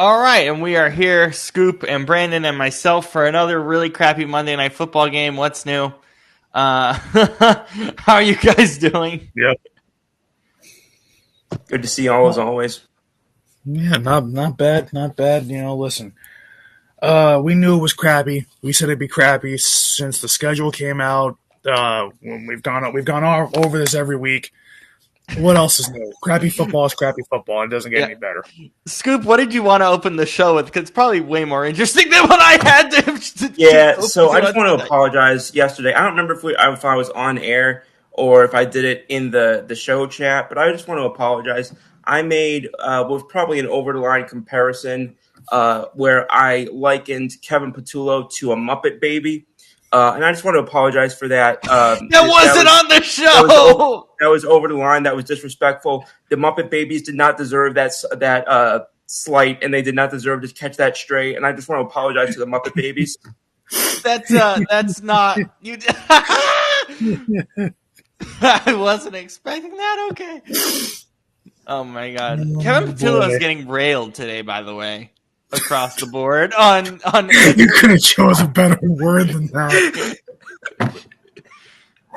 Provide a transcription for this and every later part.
All right, and we are here, Scoop and Brandon and myself, for another really crappy Monday Night Football game. What's new? How are you guys doing? Yep. Good to see you all as always. Yeah, not bad, not bad. Listen. We knew it was crappy. We said it'd be crappy since the schedule came out. When we've gone over this every week. What else is new? Crappy football is crappy football. It doesn't get any better. Scoop, what did you want to open the show with? Because it's probably way more interesting than what I had to Yeah, so I just want to apologize yesterday. I don't remember if I was on air or if I did it in the show chat, but I just want to apologize. I made was probably an over the line comparison where I likened Kevin Patullo to a Muppet Baby. And I just want to apologize for that. That wasn't on the show. That was over the line. That was disrespectful. The Muppet Babies did not deserve that slight, and they did not deserve to catch that stray. And I just want to apologize to the Muppet Babies. That's not you. I wasn't expecting that. Okay. Oh my God, Kevin Patullo is getting railed today. By the way. Across the board on You could have chose a better word than that.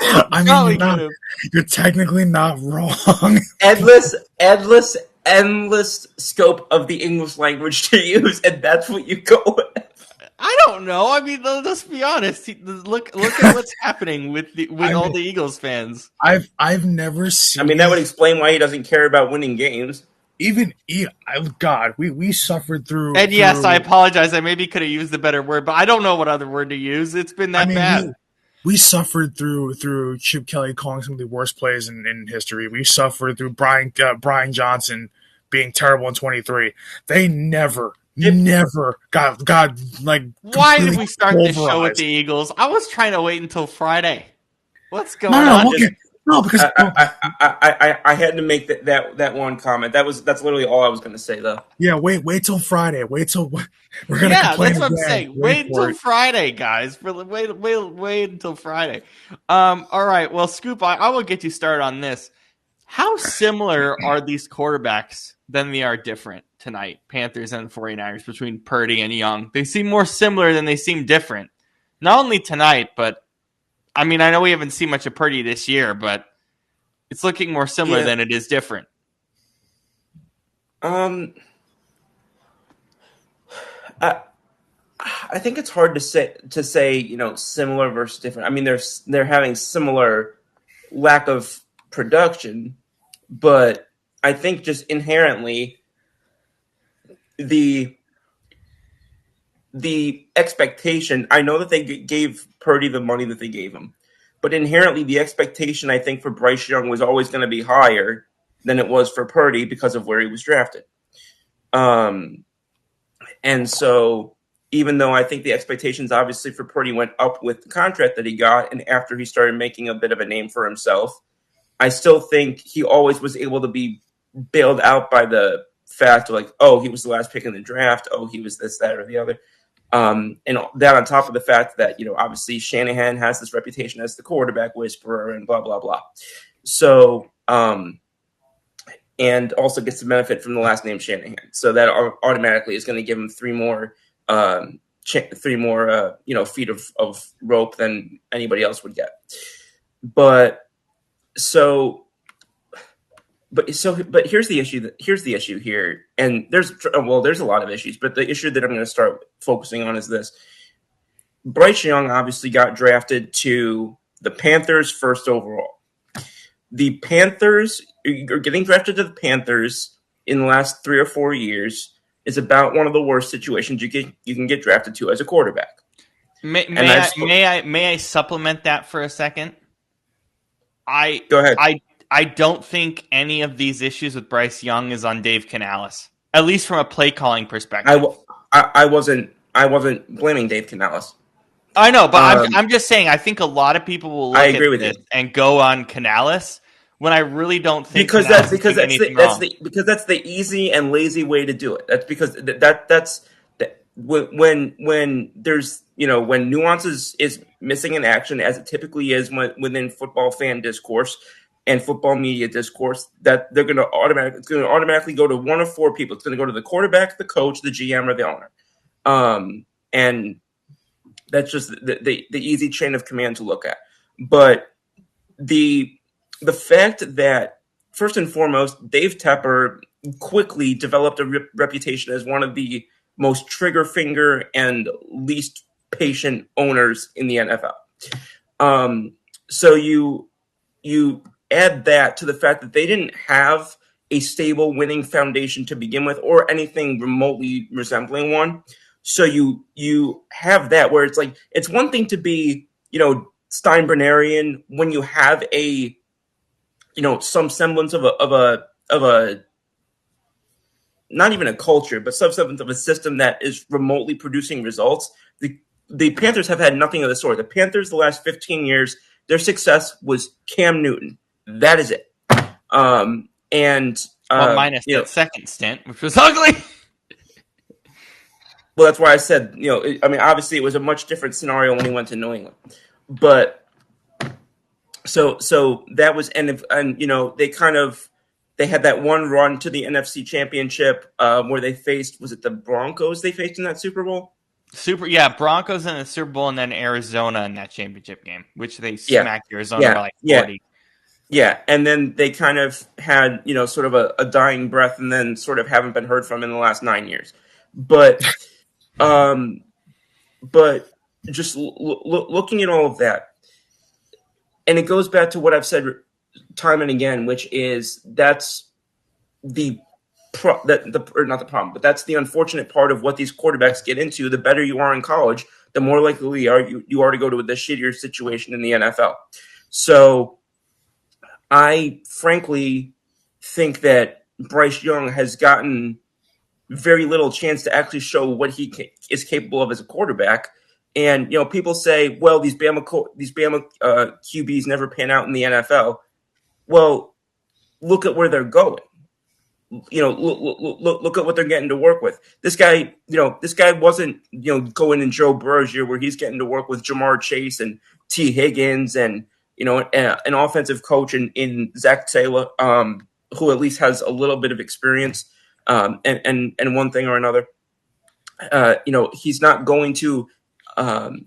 I mean, you're technically not wrong. Endless scope of the English language to use, and that's what you go with. I don't know. I mean, let's be honest. Look at what's happening with all the Eagles fans. I've never seen. I mean, that would explain why he doesn't care about winning games. God, we suffered through. And yes, I apologize. I maybe could have used a better word, but I don't know what other word to use. It's been that bad. We suffered through Chip Kelly calling some of the worst plays in history. We suffered through Brian Johnson being terrible in 23. They never got like. Why did we start this show with the Eagles? I was trying to wait until Friday. What's going on? No, because I had to make that one comment. That's literally all I was going to say, though. Yeah, wait till Friday. We're gonna. Yeah, that's what I'm saying. Wait until Friday, guys. Wait until Friday. All right. Well, Scoop, I will get you started on this. How similar are these quarterbacks than they are different tonight? Panthers and 49ers between Purdy and Young. They seem more similar than they seem different. Not only tonight, but. I mean, I know we haven't seen much of Purdy this year, but it's looking more similar than it is different. I think it's hard to say similar versus different. I mean, they're having similar lack of production, but I think just inherently the expectation, I know that they gave Purdy the money that they gave him, but inherently the expectation, I think, for Bryce Young was always going to be higher than it was for Purdy because of where he was drafted. And so even though I think the expectations obviously for Purdy went up with the contract that he got and after he started making a bit of a name for himself, I still think he always was able to be bailed out by the fact of like, oh, he was the last pick in the draft. Oh, he was this, that, or the other. And that on top of the fact that, obviously Shanahan has this reputation as the quarterback whisperer and blah, blah, blah. So, and also gets the benefit from the last name Shanahan. So that automatically is going to give him three more feet of rope than anybody else would get. But here's the issue. Here's the issue here, and there's a lot of issues, but the issue that I'm going to start focusing on is this: Bryce Young obviously got drafted to the Panthers first overall. The Panthers, or getting drafted to the Panthers in the last 3 or 4 years, is about one of the worst situations you can get drafted to as a quarterback. May I supplement that for a second? Go ahead. I don't think any of these issues with Bryce Young is on Dave Canales, at least from a play calling perspective. I wasn't blaming Dave Canales. I know, but I'm just saying. I think a lot of people will look at this and go on Canales when I really don't think because that's the easy and lazy way to do it. That's because that's when there's when nuances is missing in action, as it typically is within football fan discourse. and football media discourse that it's going to automatically go to one of four people. It's going to go to the quarterback, the coach, the GM, or the owner. And that's just the easy chain of command to look at. But the fact that, first and foremost, Dave Tepper quickly developed a reputation as one of the most trigger finger and least patient owners in the NFL. So you add that to the fact that they didn't have a stable winning foundation to begin with, or anything remotely resembling one. So you have that where it's like, it's one thing to be, Steinbrennerian when you have a, some semblance of a not even a culture, but some semblance of a system that is remotely producing results. The Panthers have had nothing of the sort. The Panthers, the last 15 years, their success was Cam Newton. That is it. Minus that second stint, which was ugly. Well, that's why I said, obviously it was a much different scenario when he went to New England. But so that was, and they had that one run to the NFC Championship where they faced, was it the Broncos they faced in that Super Bowl? Broncos in the Super Bowl, and then Arizona in that championship game, which they smacked Arizona by like 40. Yeah, and then they kind of had, sort of a dying breath, and then sort of haven't been heard from in the last 9 years. But just looking at all of that, and it goes back to what I've said time and again, which is that's not the problem, but that's the unfortunate part of what these quarterbacks get into. The better you are in college, the more likely you are to go to the shittier situation in the NFL. So I frankly think that Bryce Young has gotten very little chance to actually show what he is capable of as a quarterback. And, people say, well, these Bama QBs never pan out in the NFL. Well, look at where they're going. Look at what they're getting to work with. This guy wasn't, going in Joe Burrow's year where he's getting to work with Jamar Chase and T. Higgins and, an offensive coach in Zach Taylor, who at least has a little bit of experience, and one thing or another. He's not going to, that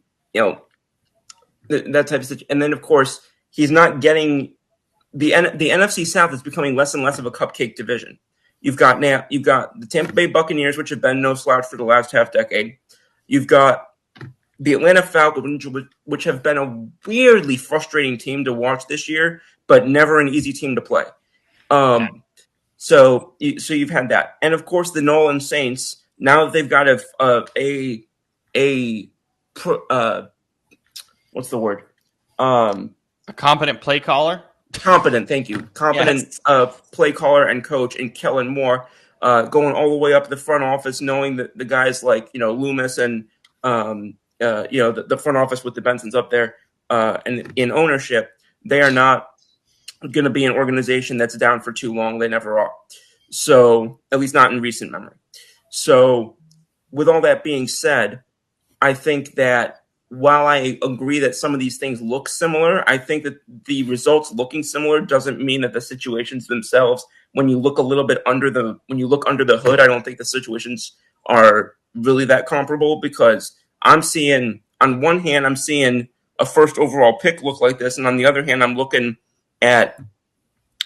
type of situation. And then, of course, he's not getting the NFC South is becoming less and less of a cupcake division. You've got the Tampa Bay Buccaneers, which have been no slouch for the last half decade. You've got the Atlanta Falcons, which have been a weirdly frustrating team to watch this year, but never an easy team to play. So you've had that, and of course the New Orleans Saints. Now that they've got what's the word? A competent play caller. Competent, thank you. Competent yes. Play caller and coach, and Kellen Moore, going all the way up the front office, knowing that the guys like Loomis and the front office with the Bensons up there, and in ownership, they are not going to be an organization that's down for too long. They never are. So, at least not in recent memory. So, with all that being said, I think that while I agree that some of these things look similar, I think that the results looking similar doesn't mean that the situations themselves, when you look under the hood, I don't think the situations are really that comparable, because on one hand, I'm seeing a first overall pick look like this, and on the other hand, I'm looking at,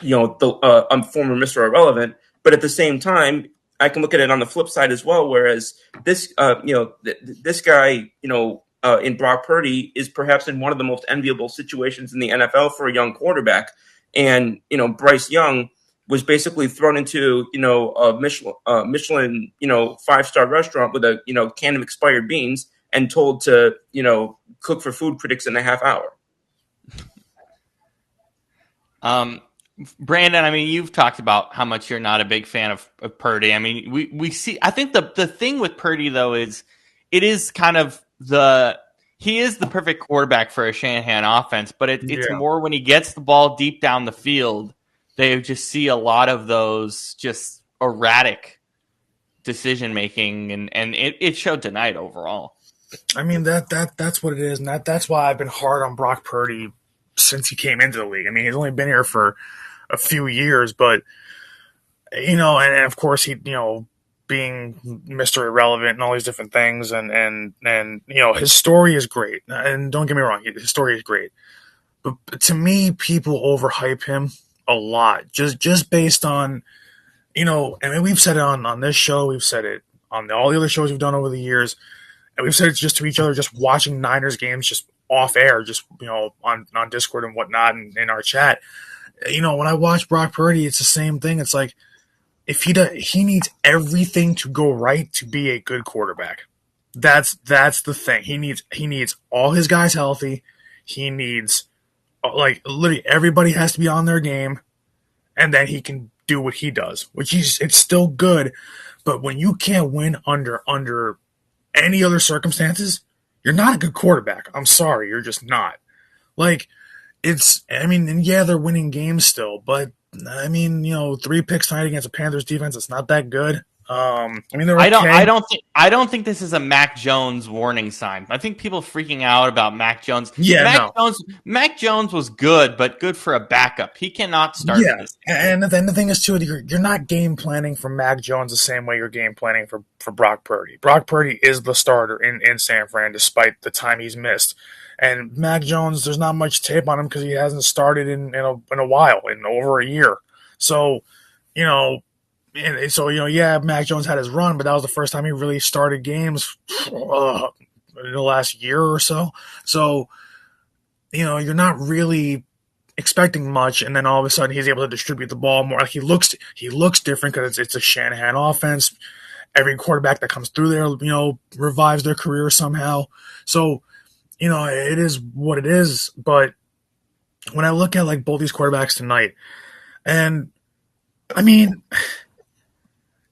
I'm former Mr. Irrelevant, but at the same time, I can look at it on the flip side as well. Whereas this, this guy, in Brock Purdy is perhaps in one of the most enviable situations in the NFL for a young quarterback. And, Bryce Young was basically thrown into, a Michelin, 5-star restaurant with a, can of expired beans and told to, cook for food critics in a half hour. Brandon, I mean, you've talked about how much you're not a big fan of Purdy. I mean, we see, I think the thing with Purdy though is it is kind of he is the perfect quarterback for a Shanahan offense, but it's more when he gets the ball deep down the field, they just see a lot of those just erratic decision making, and it showed tonight overall. I mean, that's what it is, and that's why I've been hard on Brock Purdy since he came into the league. I mean, he's only been here for a few years, but and of course he, being Mr. Irrelevant and all these different things, and his story is great. And don't get me wrong, his story is great. But to me, people overhype him a lot, just based on, I mean, we've said it on this show, we've said it on all the other shows we've done over the years, and we've said it just to each other, just watching Niners games, just off air, just on Discord and whatnot, and in our chat. When I watch Brock Purdy, it's the same thing. It's like, if he needs everything to go right to be a good quarterback. That's the thing. He needs all his guys healthy. He needs, like, literally everybody has to be on their game, and then he can do what he does, which it's still good. But when you can't win under any other circumstances, you're not a good quarterback. I'm sorry, you're just not. Like, and yeah, they're winning games still, but I mean, 3 picks tonight against the Panthers defense, it's not that good. I mean, they're okay. I don't think this is a Mac Jones warning sign. I think people freaking out about Mac Jones. Yeah, Mac Jones was good, but good for a backup. He cannot start this game. And then the thing is too, you're not game planning for Mac Jones the same way you're game planning for Brock Purdy. Brock Purdy is the starter in San Fran, despite the time he's missed. And Mac Jones, there's not much tape on him because he hasn't started in a while, in over a year. So, Mac Jones had his run, but that was the first time he really started games in the last year or so. So, you're not really expecting much, and then all of a sudden he's able to distribute the ball more. Like, he looks different because it's a Shanahan offense. Every quarterback that comes through there, revives their career somehow. So, it is what it is. But when I look at, like, both these quarterbacks tonight, and I mean,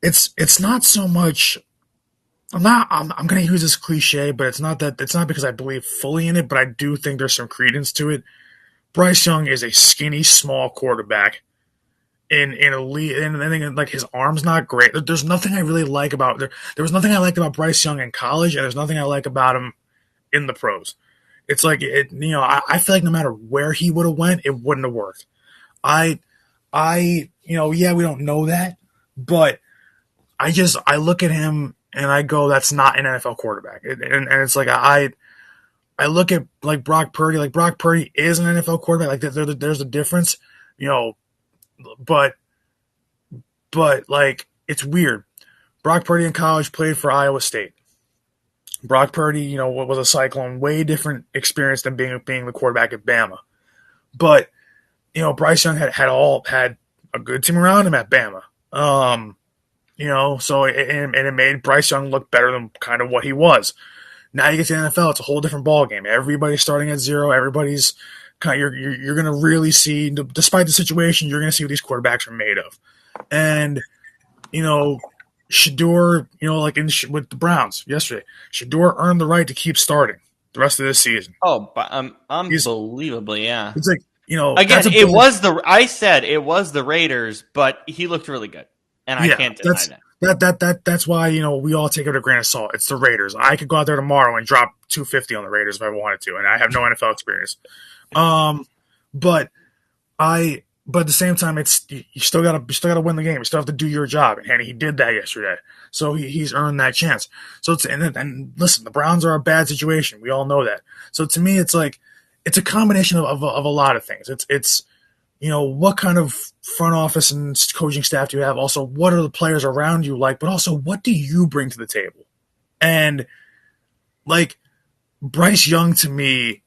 it's not so much. I'm going to use this cliche, but it's not because I believe fully in it, but I do think there's some credence to it. Bryce Young is a skinny, small quarterback in a league, and I think, like, his arm's not great. There's nothing I really like about there was nothing I liked about Bryce Young in college, and there's nothing I like about him in the pros. It's like, I feel like no matter where he would have went, it wouldn't have worked. Yeah, we don't know that, but I look at him and I go, that's not an NFL quarterback. And it's like, I look at, like, Brock Purdy. Like, Brock Purdy is an NFL quarterback. Like, there's a difference, but like, it's weird. Brock Purdy in college played for Iowa State. Brock Purdy, was a Cyclone, way different experience than being the quarterback at Bama. But, Bryce Young had a good team around him at Bama. So it made Bryce Young look better than kind of what he was. Now you get to the NFL, it's a whole different ballgame. Everybody's starting at zero. Everybody's kind of, you're going to really see, despite the situation, you're going to see what these quarterbacks are made of. And, Shador, like with the Browns yesterday, Shador earned the right to keep starting the rest of this season. Oh, but unbelievably, yeah. It's like, again, I said it was the Raiders, but he looked really good, and I can't deny that. That's why, we all take it with a grain of salt. It's the Raiders. I could go out there tomorrow and drop 250 on the Raiders if I wanted to, and I have no NFL experience. But at the same time, it's you still gotta win the game. You still have to do your job, and he did that yesterday. So he's earned that chance. So and listen, the Browns are a bad situation. We all know that. So to me, it's like, it's a combination of a lot of things. It's what kind of front office and coaching staff do you have? Also, what are the players around you like? But also, what do you bring to the table? And, like, Bryce Young, to me,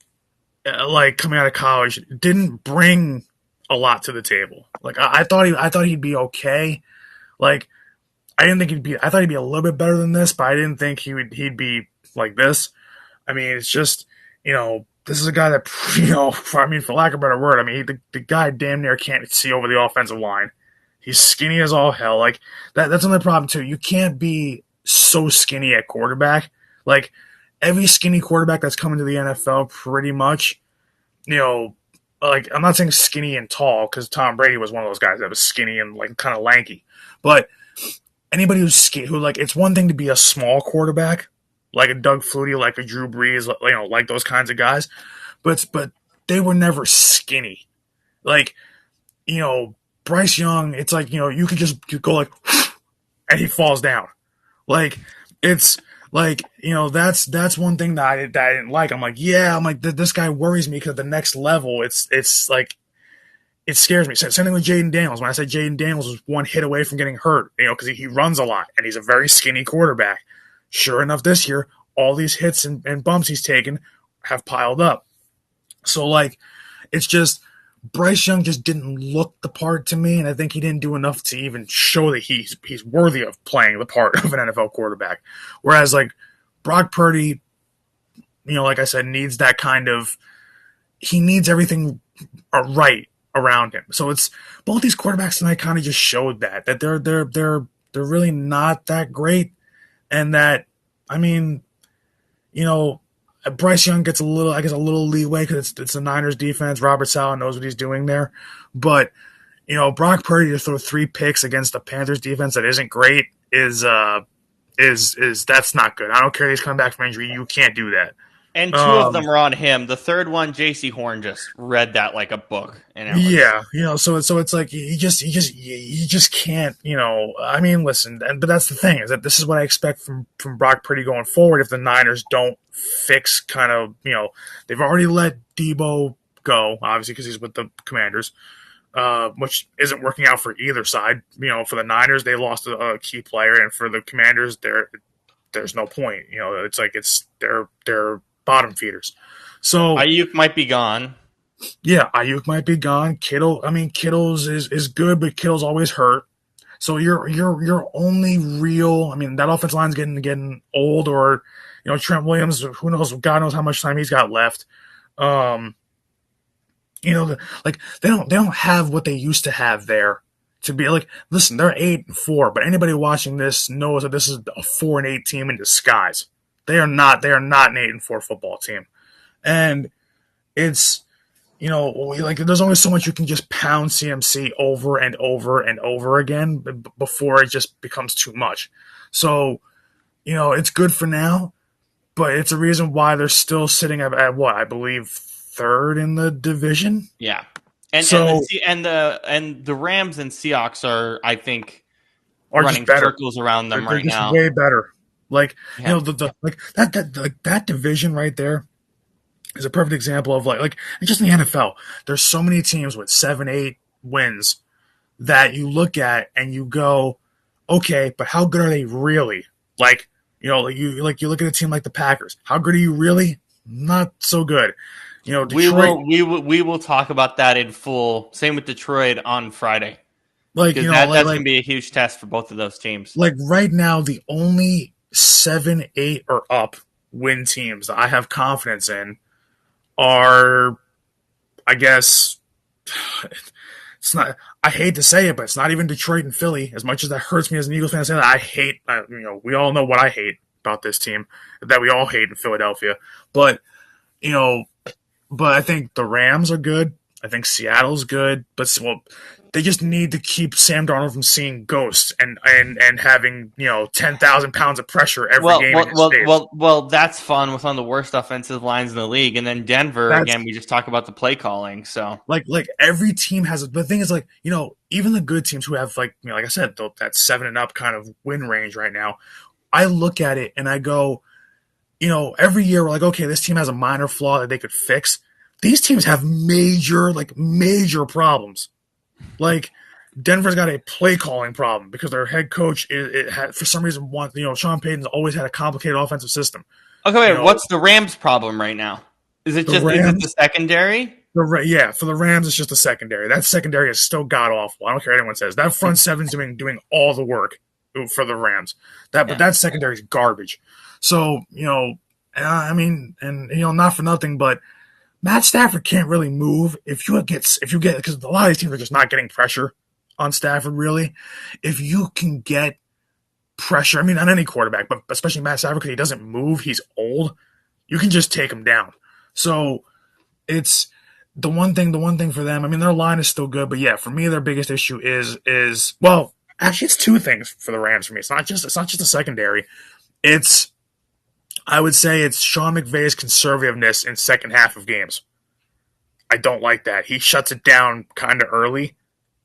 like, coming out of college, didn't bring a lot to the table. Like, I thought he'd be okay. Like, I thought he'd be a little bit better than this, but I didn't think he'd be like this. I mean, it's just, this is a guy that, for lack of a better word, I mean, the guy damn near can't see over the offensive line. He's skinny as all hell. Like, that's another problem too. You can't be so skinny at quarterback. Like, every skinny quarterback that's coming to the NFL, pretty much, like, I'm not saying skinny and tall, because Tom Brady was one of those guys that was skinny and, like, kind of lanky. But anybody who's skinny, like, it's one thing to be a small quarterback, like a Doug Flutie, like a Drew Brees, like those kinds of guys. But they were never skinny. Like, Bryce Young, it's like, you could just go like, and he falls down. Like, it's like, that's one thing that I didn't like. I'm like, this guy worries me because the next level, it's like, it scares me. Same thing with Jaden Daniels. When I said Jaden Daniels was one hit away from getting hurt, because he runs a lot and he's a very skinny quarterback. Sure enough, this year, all these hits and bumps he's taken have piled up. So, like, it's just Bryce Young just didn't look the part to me, and I think he didn't do enough to even show that he's worthy of playing the part of an NFL quarterback. Whereas, like, Brock Purdy, like I said, needs that kind of – he needs everything right around him. So it's both these quarterbacks tonight kind of just showed that they're really not that great, and that, I mean, Bryce Young gets a little leeway because it's the Niners defense. Robert Saleh knows what he's doing there. But, Brock Purdy to throw 3 picks against the Panthers defense that isn't great is that's not good. I don't care if he's coming back from injury. You can't do that. And 2 of them are on him. The third one, J.C. Horn just read that like a book. And so it's like you just can't. I mean, listen, but that's the thing, is that this is what I expect from Brock Purdy going forward. If the Niners don't fix kind of, they've already let Debo go, obviously because he's with the Commanders, which isn't working out for either side. For the Niners, they lost a key player, and for the Commanders, there's no point. It's like they're bottom feeders. So Ayuk might be gone. Yeah, Ayuk might be gone. Kittle's is good, but Kittle's always hurt. So you're only real. I mean, that offensive line's getting old, or Trent Williams. Who knows? God knows how much time he's got left. Like they don't have what they used to have there to be like. Listen, they're 8-4, but anybody watching this knows that this is a 4-8 team in disguise. They are not an 8-4 football team, and it's there's only so much you can just pound CMC over and over and over again before it just becomes too much. So it's good for now, but it's a reason why they're still sitting at what I believe 3rd in the division. Yeah, and the Rams and Seahawks are, I think, running circles around them right now. Way better. Like, that division right there is a perfect example of like just in the NFL, there's so many teams with 7-8 wins that you look at and you go, okay, but how good are they really? Like, you look at a team like the Packers. How good are you really? Not so good. Detroit. We will talk about that in full. Same with Detroit on Friday. That's going to be a huge test for both of those teams. Like right now, the only 7-8 or up win teams that I have confidence in are, I guess, it's not. I hate to say it, but it's not even Detroit and Philly. As much as that hurts me as an Eagles fan to say that, I hate. We all know what I hate about this team, that we all hate in Philadelphia. But I think the Rams are good. I think Seattle's good, but they just need to keep Sam Darnold from seeing ghosts and having 10,000 pounds of pressure every game. Well, that's fun with one of the worst offensive lines in the league, and then Denver again. We just talk about the play calling. So like every team has. The thing is, even the good teams who have like I said, that 7 and up kind of win range right now. I look at it and I go, every year we're like, okay, this team has a minor flaw that they could fix. These teams have major problems. Like Denver's got a play calling problem because their head coach for some reason Sean Payton's always had a complicated offensive system. Okay, wait, what's the Rams' problem right now? Is it the secondary? For the Rams, it's just the secondary. That secondary is still god awful. I don't care what anyone says. That front seven's doing all the work for the Rams. But that secondary is garbage. So not for nothing, but Matt Stafford can't really move if you get because a lot of these teams are just not getting pressure on Stafford really. If you can get pressure, on any quarterback, but especially Matt Stafford because he doesn't move, he's old. You can just take him down. So it's the one thing for them. Their line is still good, but yeah, for me their biggest issue is actually it's 2 things for the Rams for me. It's not just a secondary. I would say it's Sean McVay's conservativeness in second half of games. I don't like that. He shuts it down kind of early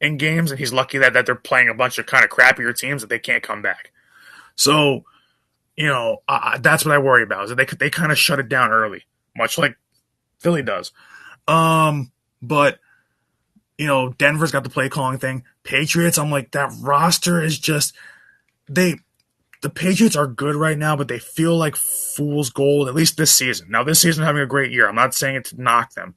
in games, and he's lucky that they're playing a bunch of kind of crappier teams that they can't come back. So, that's what I worry about, is that they kind of shut it down early, much like Philly does. But, Denver's got the play calling thing. Patriots, I'm like, that roster is just, the Patriots are good right now, but they feel like fool's gold, at least this season. Now, this season having a great year. I'm not saying it to knock them,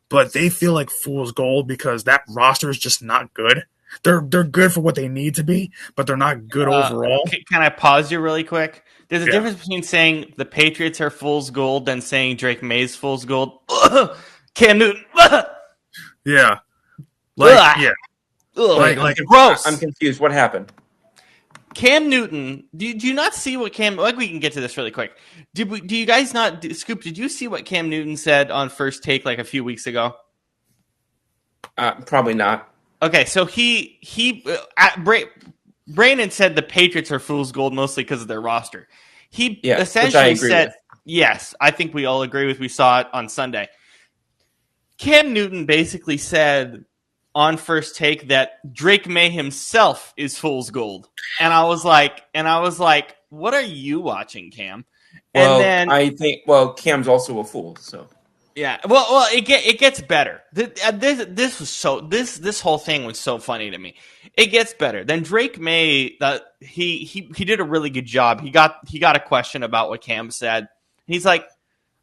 but they feel like fool's gold because that roster is just not good. They're good for what they need to be, but they're not good overall. Can I pause you really quick? There's a difference between saying the Patriots are fool's gold than saying Drake May's fool's gold. Cam Newton. Yeah. Gross. I'm confused. What happened? Cam Newton, do you not see what we can get to this really quick. Do you guys not, Scoop, did you see what Cam Newton said on First Take like a few weeks ago? Probably not. Okay, so Brandon said the Patriots are fool's gold mostly because of their roster. He essentially said, yes, I think we all agree with, we saw it on Sunday. Cam Newton basically said on First Take that Drake May himself is fool's gold. And I was like, what are you watching, Cam? Well, and then I think, Cam's also a fool, so. Yeah, well, it gets better. This whole thing was so funny to me. It gets better. Then Drake May, he did a really good job. He got a question about what Cam said. He's like,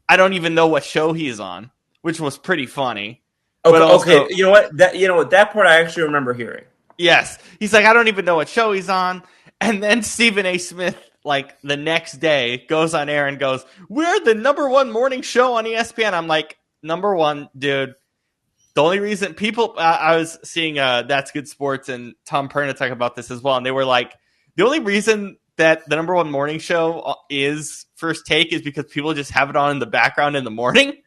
I don't even know what show he is on, which was pretty funny. Okay. You know what? That part I actually remember hearing. Yes, he's like, I don't even know what show he's on. And then Stephen A. Smith, like the next day, goes on air and goes, we're the #1 morning show on ESPN. I'm like, #1, dude. The only reason I was seeing That's Good Sports and Tom Perna talk about this as well, and they were like, the only reason that the #1 morning show is First Take is because people just have it on in the background in the morning.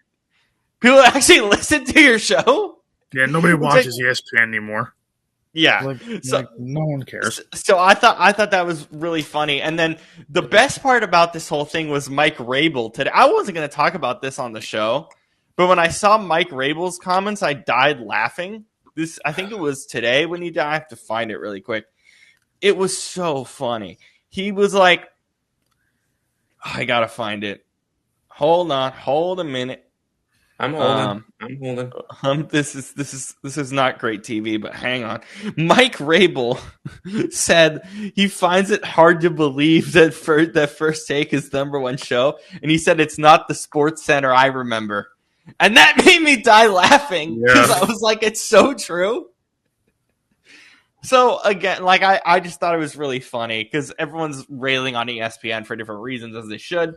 People actually listen to your show. Yeah, nobody watches ESPN anymore. Yeah, so no one cares. So I thought that was really funny. And then the best part about this whole thing was Mike Rabel today. I wasn't going to talk about this on the show, but when I saw Mike Rabel's comments, I died laughing. I think it was today when he died. I have to find it really quick. It was so funny. He was like, I gotta find it. Hold a minute. I'm holding. This is not great TV, but hang on. Mike Rabel said he finds it hard to believe that First Take is #1 show, and he said it's not the Sports Center I remember, and that made me die laughing because I was like, it's so true. So again, like I just thought it was really funny because everyone's railing on ESPN for different reasons, as they should,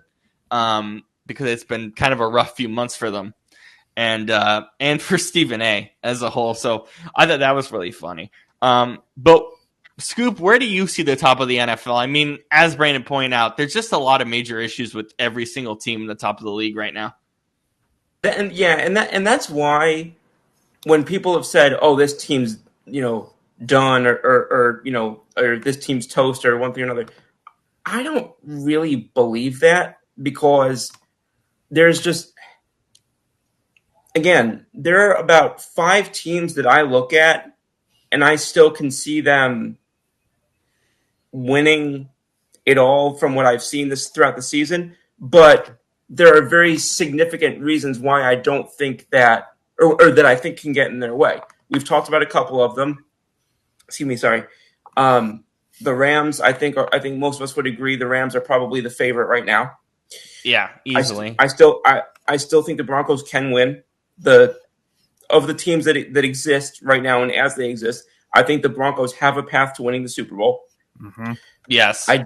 because it's been kind of a rough few months for them. And for Stephen A. as a whole. So I thought that was really funny. But Scoop, where do you see the top of the NFL? I mean, as Brandon pointed out, there's just a lot of major issues with every single team in the top of the league right now. And that's why when people have said, "Oh, this team's done," or this team's toast, or one thing or another, I don't really believe that, because there's just, again, there are about 5 teams that I look at, and I still can see them winning it all from what I've seen this throughout the season. But there are very significant reasons why I don't think that, or that I think can get in their way. We've talked about a couple of them. Excuse me, sorry. The Rams, I think most of us would agree the Rams are probably the favorite right now. Yeah, easily. I still think the Broncos can win. Of the teams that exist right now, and as they exist, I think the Broncos have a path to winning the Super Bowl. Mm-hmm. Yes, I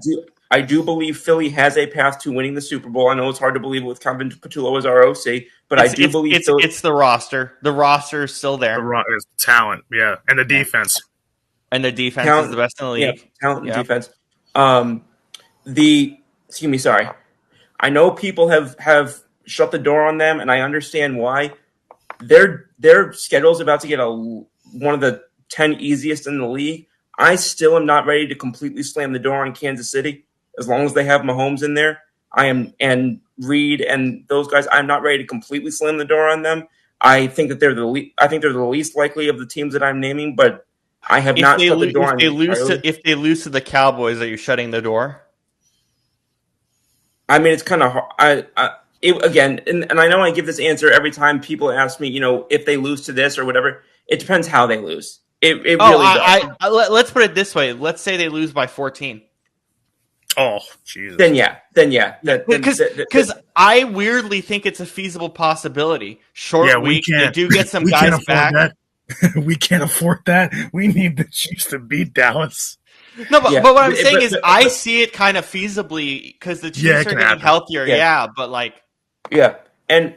do believe Philly has a path to winning the Super Bowl. I know it's hard to believe it with Kevin Patullo as our OC, but I do believe it's the roster. The roster is still there. The talent, yeah, and the defense. And the defense is the best in the league. Yeah, talent and defense. Excuse me, sorry. I know people have shut the door on them, and I understand why. Their schedule's about to get one of the 10 easiest in the league. I still am not ready to completely slam the door on Kansas City. As long as they have Mahomes in there, and Reed and those guys, I'm not ready to completely slam the door on them. I think that I think they're the least likely of the teams that I'm naming, but I have not shut the door on them entirely. If they lose to the Cowboys, are you shutting the door? I mean, it's kind of hard. Again, and I know I give this answer every time people ask me, if they lose to this or whatever. It depends how they lose. It really does. Let's put it this way. Let's say they lose by 14. Oh, Jesus. Then yeah. Because I weirdly think it's a feasible possibility. Short week, they do get some guys back. That. We can't afford that. We need the Chiefs to beat Dallas. No, but what I'm saying is I see it kind of feasibly because the Chiefs are getting healthier. Yeah, but like... Yeah, and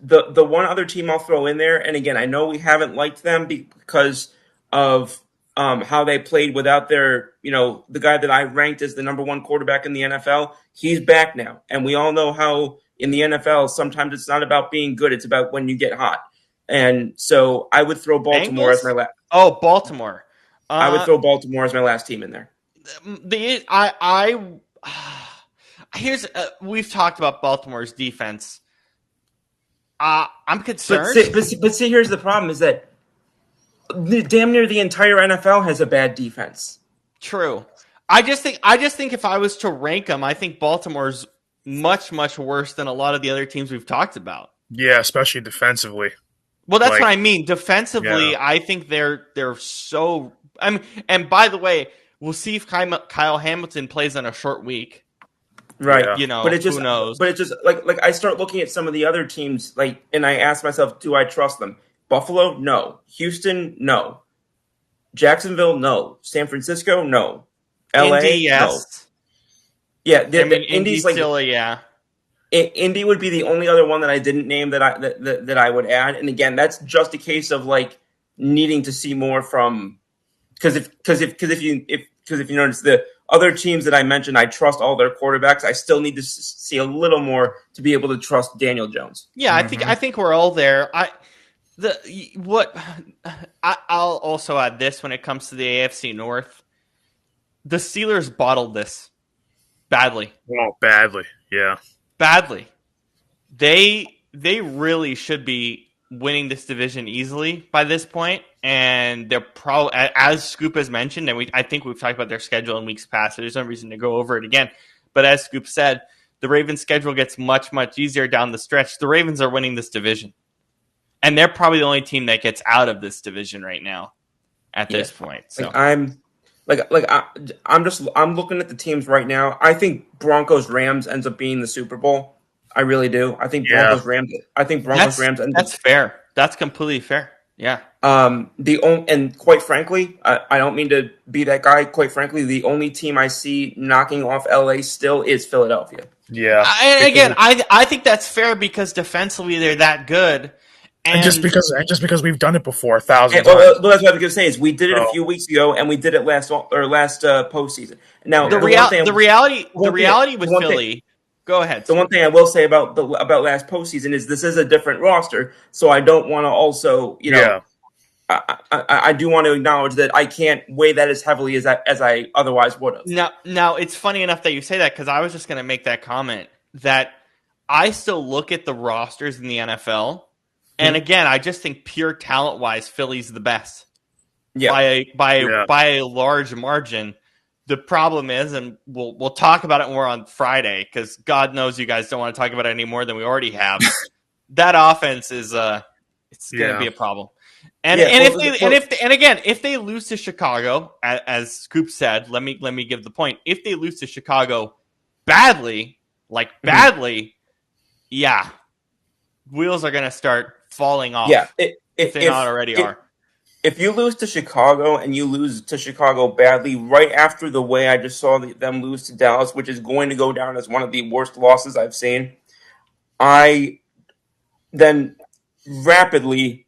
the one other team I'll throw in there, and again, I know we haven't liked them because of how they played without their, the guy that I ranked as the number one quarterback in the NFL. He's back now, and we all know how in the NFL sometimes it's not about being good; it's about when you get hot. And so I would throw Baltimore as my last. Oh, Baltimore! I would throw Baltimore as my last team in there. We've talked about Baltimore's defense. I'm concerned. But see, here's the problem: is that damn near the entire NFL has a bad defense. True. I just think if I was to rank them, I think Baltimore's much worse than a lot of the other teams we've talked about. Yeah, especially defensively. Well, that's what I mean. Defensively, I think they're so. I mean, and by the way, we'll see if Kyle Hamilton plays on a short week. Right. But who knows? But it's just like I start looking at some of the other teams, and I ask myself, do I trust them? Buffalo, no. Houston, no. Jacksonville, no. San Francisco, no. LA, Indy, yes. No. Yeah, Indy's still Indy would be the only other one that I didn't name that I would add. And again, that's just a case of needing to see more from because if you notice the other teams that I mentioned, I trust all their quarterbacks. I still need to see a little more to be able to trust Daniel Jones. Yeah, I think we're all there. I'll also add this when it comes to the AFC North. The Steelers bottled this badly. Oh, badly. Yeah. Badly. They really should be winning this division easily by this point, and they're probably, as Scoop has mentioned, and I think we've talked about their schedule in weeks past, so there's no reason to go over it again. But as Scoop said, the Ravens' schedule gets much easier down the stretch. The Ravens are winning this division, and they're probably the only team that gets out of this division right now at this point. So I'm looking at the teams right now. I think Broncos Rams ends up being the Super Bowl. I really do. I think Broncos Rams. That's fair. That's completely fair. Yeah. And quite frankly, I don't mean to be that guy. Quite frankly, the only team I see knocking off LA still is Philadelphia. Yeah. I think that's fair because defensively they're that good. And just because we've done it before 1,000 times. Well, that's what I was going to say is we did it a few weeks ago, and we did it last postseason. Now the reality with Philly. Go ahead. The one thing I will say about last postseason is this is a different roster, so I don't want to also I do want to acknowledge that I can't weigh that as heavily as I otherwise would have. Now it's funny enough that you say that because I was just going to make that comment that I still look at the rosters in the NFL. And again, I just think pure talent-wise, Philly's the best. Yeah. By a large margin. The problem is, and we'll talk about it more on Friday, because God knows you guys don't want to talk about it any more than we already have. That offense is it's going to be a problem. And if they lose to Chicago, as Scoop said, let me give the point. If they lose to Chicago badly, wheels are going to start falling off. Yeah, if they not already are. If you lose to Chicago and you lose to Chicago badly right after the way I just saw them lose to Dallas, which is going to go down as one of the worst losses I've seen, then rapidly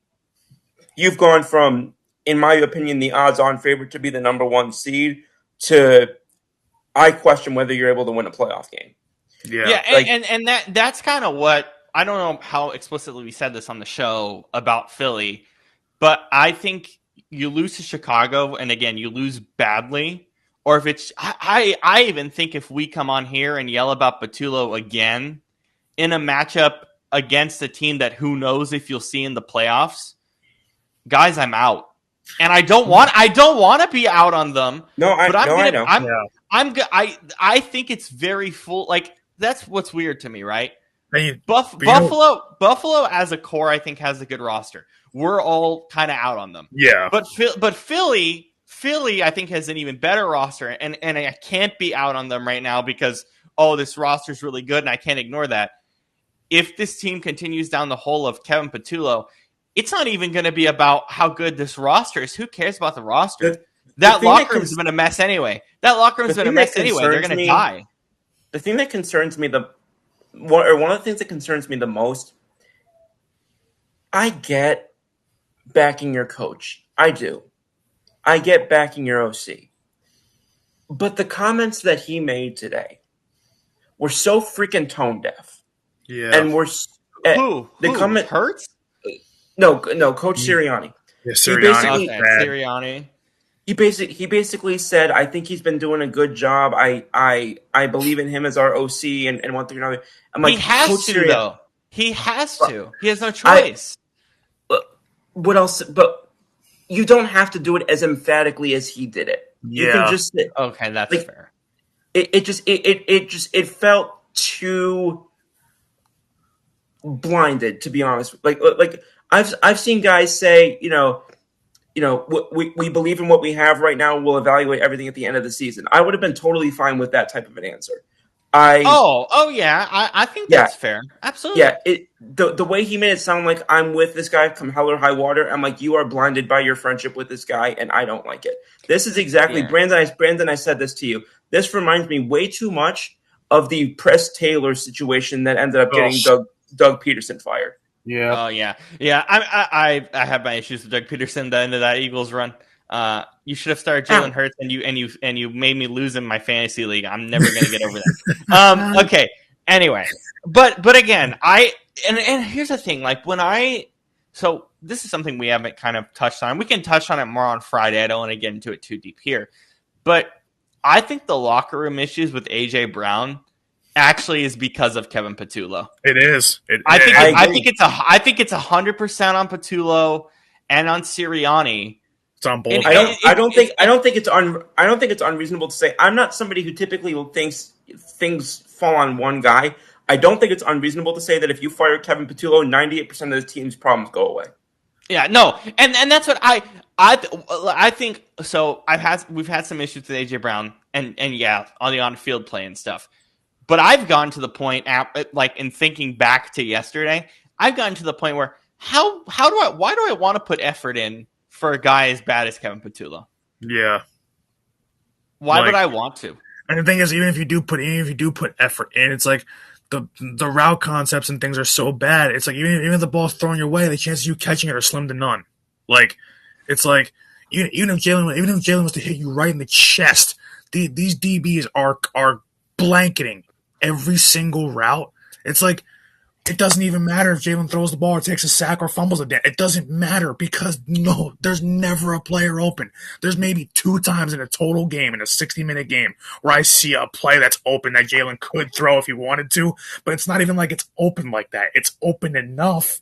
you've gone from, in my opinion, the odds-on favorite to be the number one seed to I question whether you're able to win a playoff game. Yeah, and that's kind of what, I don't know how explicitly we said this on the show about Philly, but I think you lose to Chicago, and again, you lose badly, or if it's, I even think if we come on here and yell about Patullo again in a matchup against a team that who knows if you'll see in the playoffs, guys, I'm out. And I don't want to be out on them. I know. I think it's very full. Like, that's what's weird to me, right? Buffalo as a core, I think, has a good roster. We're all kind of out on them. Yeah. But Philly, I think, has an even better roster, and I can't be out on them right now because this roster is really good, and I can't ignore that. If this team continues down the hole of Kevin Patullo, it's not even going to be about how good this roster is. Who cares about the roster? That locker room's been a mess anyway. They're going to die. The thing that concerns me one of the things that concerns me the most, I get backing your coach. I do. I get backing your OC. But the comments that he made today were so freaking tone deaf. Yeah. And we're who? Hurts? No, Coach Sirianni. Yeah, Sirianni. Sirianni. He basically said, I think he's been doing a good job. I believe in him as our OC and one thing or another. I'm like, he has to, though. He has to. He has no choice. What else? But you don't have to do it as emphatically as he did it. Yeah. You can just okay, that's fair. It felt too blinded, to be honest. Like I've seen guys say, we believe in what we have right now. We'll evaluate everything at the end of the season. I would have been totally fine with that type of an answer. Yeah. I think that's fair. Absolutely. Yeah. The way he made it sound like I'm with this guy come hell or high water. I'm like, you are blinded by your friendship with this guy, and I don't like it. This is exactly Brandon. I said this to you. This reminds me way too much of the Press Taylor situation that ended up getting Doug Peterson fired. Yeah. Oh yeah. I have my issues with Doug Peterson. The end of that Eagles run. You should have started Jalen Hurts, and you made me lose in my fantasy league. I'm never going to get over that. Okay. Anyway, but again, and here's the thing. Like so this is something we haven't kind of touched on. We can touch on it more on Friday. I don't want to get into it too deep here, but I think the locker room issues with AJ Brown actually is because of Kevin Patullo. It is. I think it's 100% on Patullo and on Sirianni. It's on both. I don't think it's unreasonable to say. I'm not somebody who typically thinks things fall on one guy. I don't think it's unreasonable to say that if you fire Kevin Patullo, 98% of the team's problems go away. Yeah, no, and that's what I think. So we've had some issues with AJ Brown and yeah, on the on-field play and stuff. But I've gone to the point, like in thinking back to yesterday, I've gotten to the point where why do I want to put effort in for a guy as bad as Kevin Patullo? Yeah. Why would I want to? And the thing is, even if you do put effort in, it's like the route concepts and things are so bad. It's like even if the ball's thrown your way, the chances of you catching it are slim to none. Like it's like even if Jalen was to hit you right in the chest, these DBs are blanketing every single route. It's like it doesn't even matter if Jalen throws the ball or takes a sack or fumbles it. It doesn't matter because there's never a player open. There's maybe 2 times in a total game, in a 60-minute game, where I see a play that's open that Jalen could throw if he wanted to, but it's not even like it's open like that. It's open enough,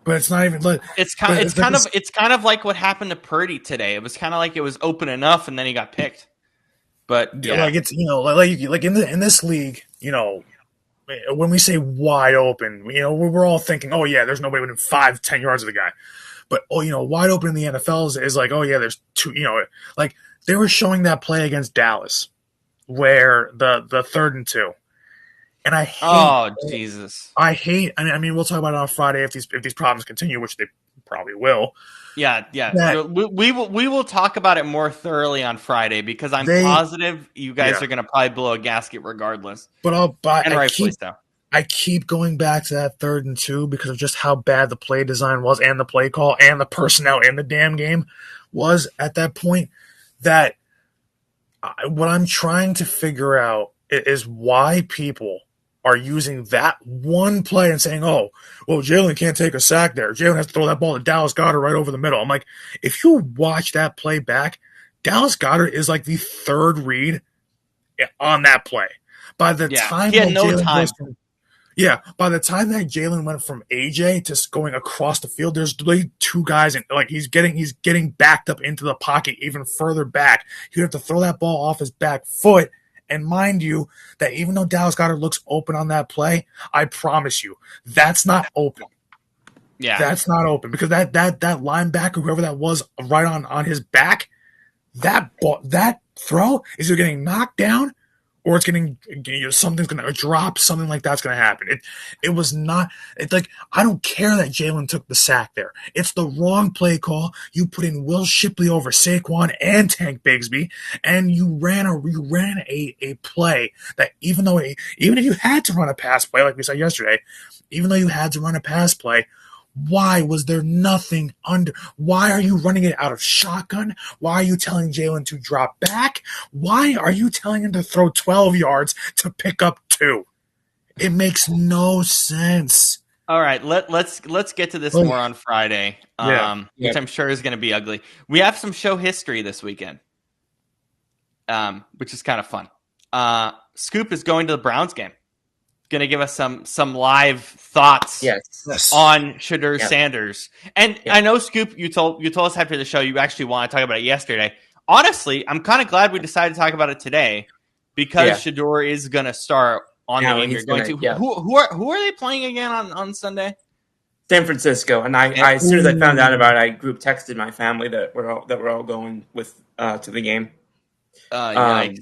but it's not even like it's kind of like what happened to Purdy today. It was kind of like it was open enough and then he got picked. But yeah, like it's like in this league, when we say wide open, we're all thinking, oh yeah, there's nobody within 5-10 yards of the guy. But wide open in the NFL is like, oh yeah, there's 2. Like they were showing that play against Dallas, where the 3rd and 2, and I hate. Oh Jesus! I hate. I mean, we'll talk about it on Friday if these problems continue, which they probably will. Yeah. We will talk about it more thoroughly on Friday because I'm positive you guys are going to probably blow a gasket regardless. But rightfully so. I keep going back to that 3rd and 2 because of just how bad the play design was and the play call and the personnel in the damn game was at that point. That what I'm trying to figure out is why people are using that one play and saying, oh, well, Jalen can't take a sack there. Jalen has to throw that ball to Dallas Goedert right over the middle. I'm like, if you watch that play back, Dallas Goedert is like the 3rd read on that play. By the time he had no time. Yeah, by the time that Jalen went from AJ to going across the field, there's literally two guys, and like he's getting backed up into the pocket even further back. He'd have to throw that ball off his back foot. And mind you, that even though Dallas Goedert looks open on that play, I promise you, that's not open. Yeah. That's not open because that linebacker, whoever that was, right on his back, that throw is either getting knocked down or it's getting, something's going to drop, something like that's going to happen. It was not. It's like, I don't care that Jalen took the sack there. It's the wrong play call. You put in Will Shipley over Saquon and Tank Bigsby, and you ran a play that even if you had to run a pass play, like we said yesterday, even though you had to run a pass play, why was there nothing under? Why are you running it out of shotgun? Why are you telling Jalen to drop back? Why are you telling him to throw 12 yards to pick up 2? It makes no sense. All right, let's get to this more on Friday, which I'm sure is going to be ugly. We have some show history this weekend, which is kind of fun. Scoop is going to the Browns game. Going to give us some live thoughts on Shedeur Sanders. And I know, Scoop, you told us after the show you actually want to talk about it yesterday. Honestly, I'm kind of glad we decided to talk about it today because Shedeur is going to start on the game you're going to. Yeah. Who are they playing again on Sunday? San Francisco. And I as soon as I found out about it, I group texted my family that we're all going with to the game. Nice.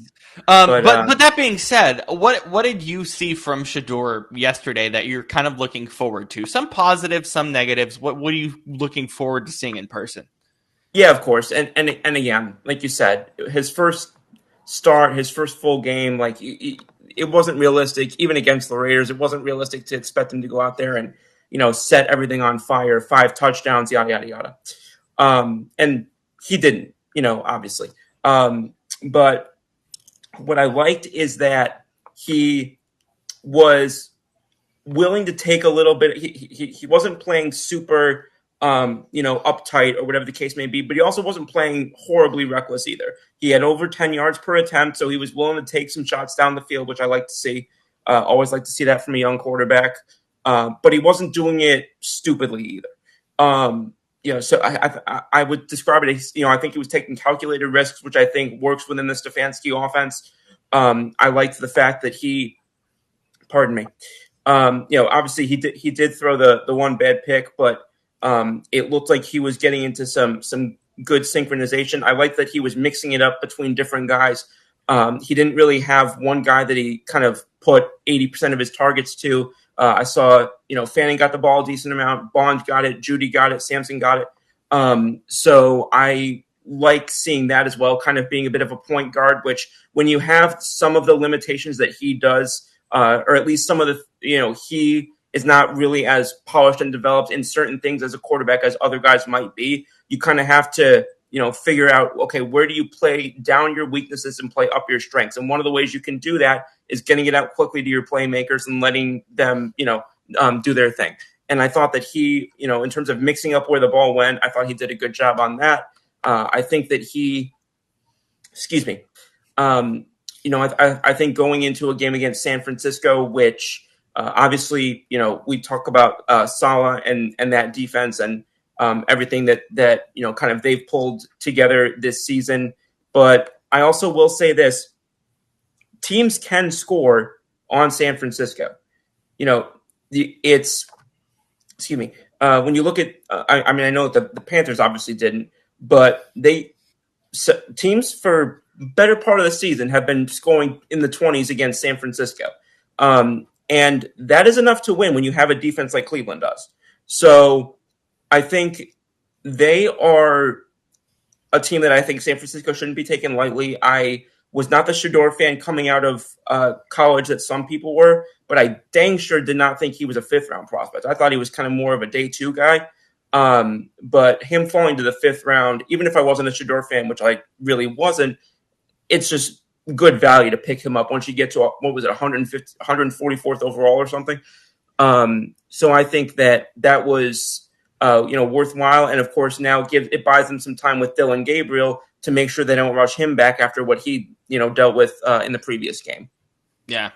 But that being said, what did you see from Shedeur yesterday that you're kind of looking forward to? Some positives, some negatives. What are you looking forward to seeing in person? Yeah, of course. And again, like you said, his first start, his first full game, like it wasn't realistic. Even against the Raiders, it wasn't realistic to expect him to go out there and set everything on fire, 5 touchdowns, yada yada yada. And he didn't, obviously. But what I liked is that he was willing to take a little bit. He wasn't playing super, uptight or whatever the case may be, but he also wasn't playing horribly reckless either. He had over 10 yards per attempt, so he was willing to take some shots down the field, which I like to see. Always like to see that from a young quarterback. But he wasn't doing it stupidly either. So I would describe it as, I think he was taking calculated risks, which I think works within the Stefanski offense. I liked the fact that obviously he did throw the one bad pick, but it looked like he was getting into some good synchronization. I like that he was mixing it up between different guys. He didn't really have one guy that he kind of put 80% of his targets to. I saw, Fanning got the ball a decent amount. Bond got it. Judy got it. Sampson got it. So I like seeing that as well, kind of being a bit of a point guard, which when you have some of the limitations that he does, or at least some of the, he is not really as polished and developed in certain things as a quarterback as other guys might be. You kind of have to, figure out, okay, where do you play down your weaknesses and play up your strengths? And one of the ways you can do that is getting it out quickly to your playmakers and letting them, do their thing. And I thought that he, in terms of mixing up where the ball went, I thought he did a good job on that. I think that I think going into a game against San Francisco, which obviously, we talk about Saleh and that defense and everything that kind of they've pulled together this season. But I also will say this: teams can score on San Francisco. When you look at, I know the Panthers obviously didn't, but teams for better part of the season have been scoring in the 20s against San Francisco. And that is enough to win when you have a defense like Cleveland does. So I think they are a team that I think San Francisco shouldn't be taken lightly. I was not the Shedeur fan coming out of college that some people were, but I dang sure did not think he was a 5th-round prospect. I thought he was kind of more of a day 2 guy. But him falling to the 5th round, even if I wasn't a Shedeur fan, which I really wasn't, it's just good value to pick him up once you get to, 144th overall or something. So I think that was, worthwhile. And of course, now it buys them some time with Dylan Gabriel to make sure they don't rush him back after what he, dealt with in the previous game. Yeah.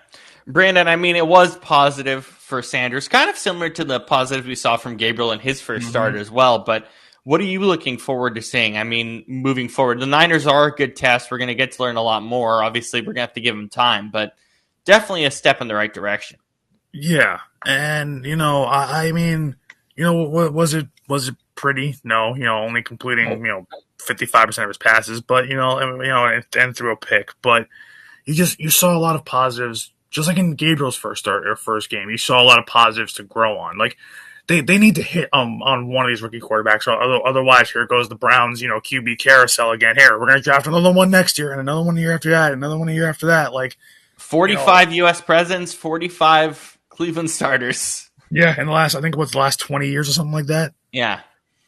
Brandon, I mean, it was positive for Sanders, kind of similar to the positives we saw from Gabriel in his first start as well. But what are you looking forward to seeing? I mean, moving forward, the Niners are a good test. We're going to get to learn a lot more. Obviously, we're going to have to give them time, but definitely a step in the right direction. Yeah, and I mean, was it pretty? No, only completing 55% of his passes, but and threw a pick. But you saw a lot of positives, just like in Gabriel's first start or first game. You saw a lot of positives to grow on. Like they need to hit on one of these rookie quarterbacks. Otherwise, here goes the Browns, QB carousel again. Here, we're gonna draft another one next year, and another one the year after that, another one the year after that. Like 45 U.S. presidents, 45 Cleveland starters. Yeah, in I think what's the last 20 years or something like that. Yeah.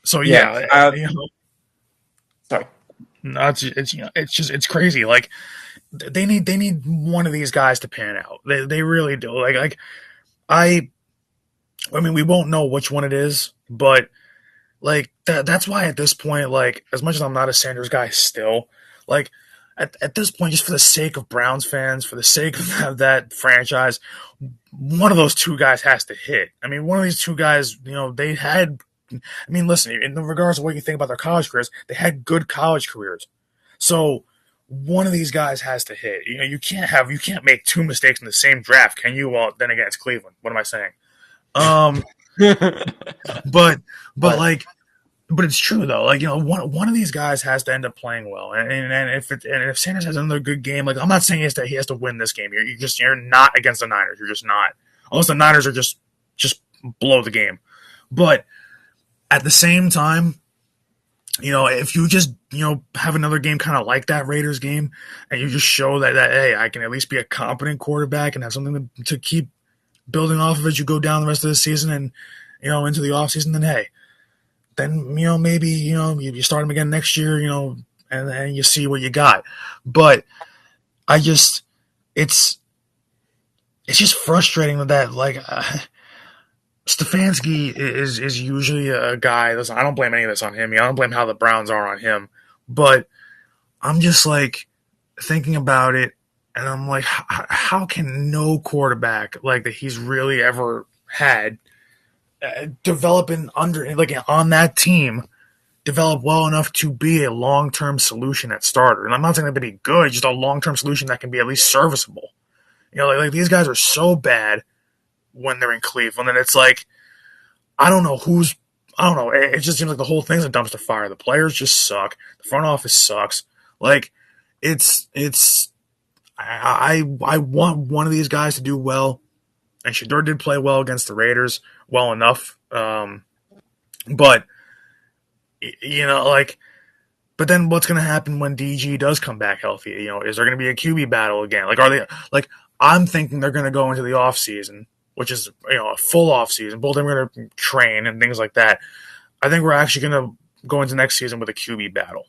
So sorry. No, it's crazy. Like they need one of these guys to pan out. They really do. I mean, we won't know which one it is, but like that's why at this point, like as much as I'm not a Sanders guy, still like at this point, just for the sake of Browns fans, for the sake of that franchise, one of those two guys has to hit. I mean, one of these two guys, they had. I mean, listen, in regards to what you think about their college careers, they had good college careers. So one of these guys has to hit. You can't make two mistakes in the same draft, can you? Well, then again, it's Cleveland. What am I saying? But it's true though. Like one of these guys has to end up playing well, and if Sanders has another good game, like I'm not saying he has to win this game. You're not against the Niners. You're just not. Unless the Niners are just blow the game, but at the same time, if you just have another game kind of like that Raiders game, and you just show that hey, I can at least be a competent quarterback and have something to keep building off of as you go down the rest of the season and into the offseason, then hey, then maybe you start him again next year, and then you see what you got. But I just it's just frustrating that like. Stefanski is usually a guy. Listen, I don't blame any of this on him. I don't blame how the Browns are on him. But I'm just like thinking about it, and I'm like, how can no quarterback like that he's really ever had developing under like on that team develop well enough to be a long-term solution at starter? And I'm not saying that to be good, just a long-term solution that can be at least serviceable. Like these guys are so bad when they're in Cleveland, and it's like I don't know. It just seems like the whole thing's a dumpster fire. The players just suck. The front office sucks. Like I want one of these guys to do well, and Shador did play well against the Raiders, well enough. But but then what's going to happen when DG does come back healthy? Is there going to be a QB battle again? Like, are they like? I'm thinking they're going to go into the offseason, which is a full off season. Both of them are going to train and things like that. I think we're actually going to go into next season with a QB battle,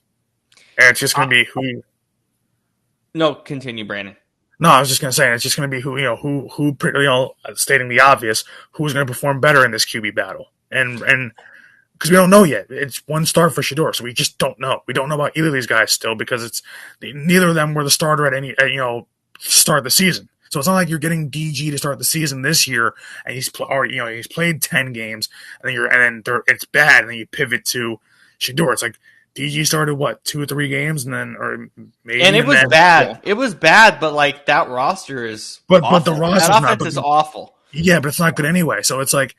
and it's just going to be who. No, continue, Brandon. No, I was just going to say it's just going to be who stating the obvious, who's going to perform better in this QB battle, and because we don't know yet. It's one start for Shador, so we just don't know. We don't know about either of these guys still because neither of them were the starter at any start of the season. So it's not like you're getting DG to start the season this year, and he's played 10 games, and then it's bad, and then you pivot to Shador. It's like DG started 2 or 3 games, and then or maybe and it was bad. Yeah. It was bad, but like that roster is awful. But the roster is awful. Yeah, but it's not good anyway. So it's like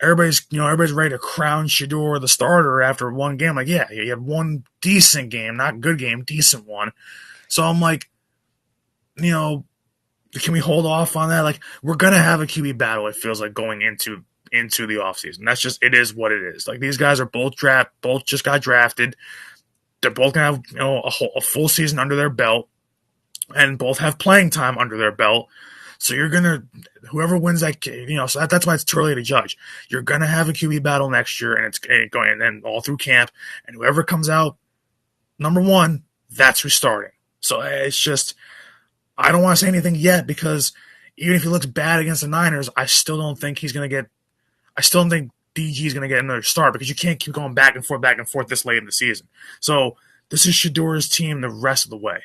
everybody's ready to crown Shador the starter after one game. Like yeah, you had one decent game, not good game, decent one. So I'm like, can we hold off on that? Like, we're going to have a QB battle, it feels like, going into the offseason. That's just, it is what it is. Like, these guys are both just got drafted. They're both going to have, a full season under their belt, and both have playing time under their belt. So you're going to, whoever wins that, so that's why it's too early to judge. You're going to have a QB battle next year, and it's going, and all through camp, and whoever comes out number one, that's who's starting. So it's just, I don't want to say anything yet because even if he looks bad against the Niners, I still don't think DG is going to get another start because you can't keep going back and forth this late in the season. So this is Shador's team the rest of the way.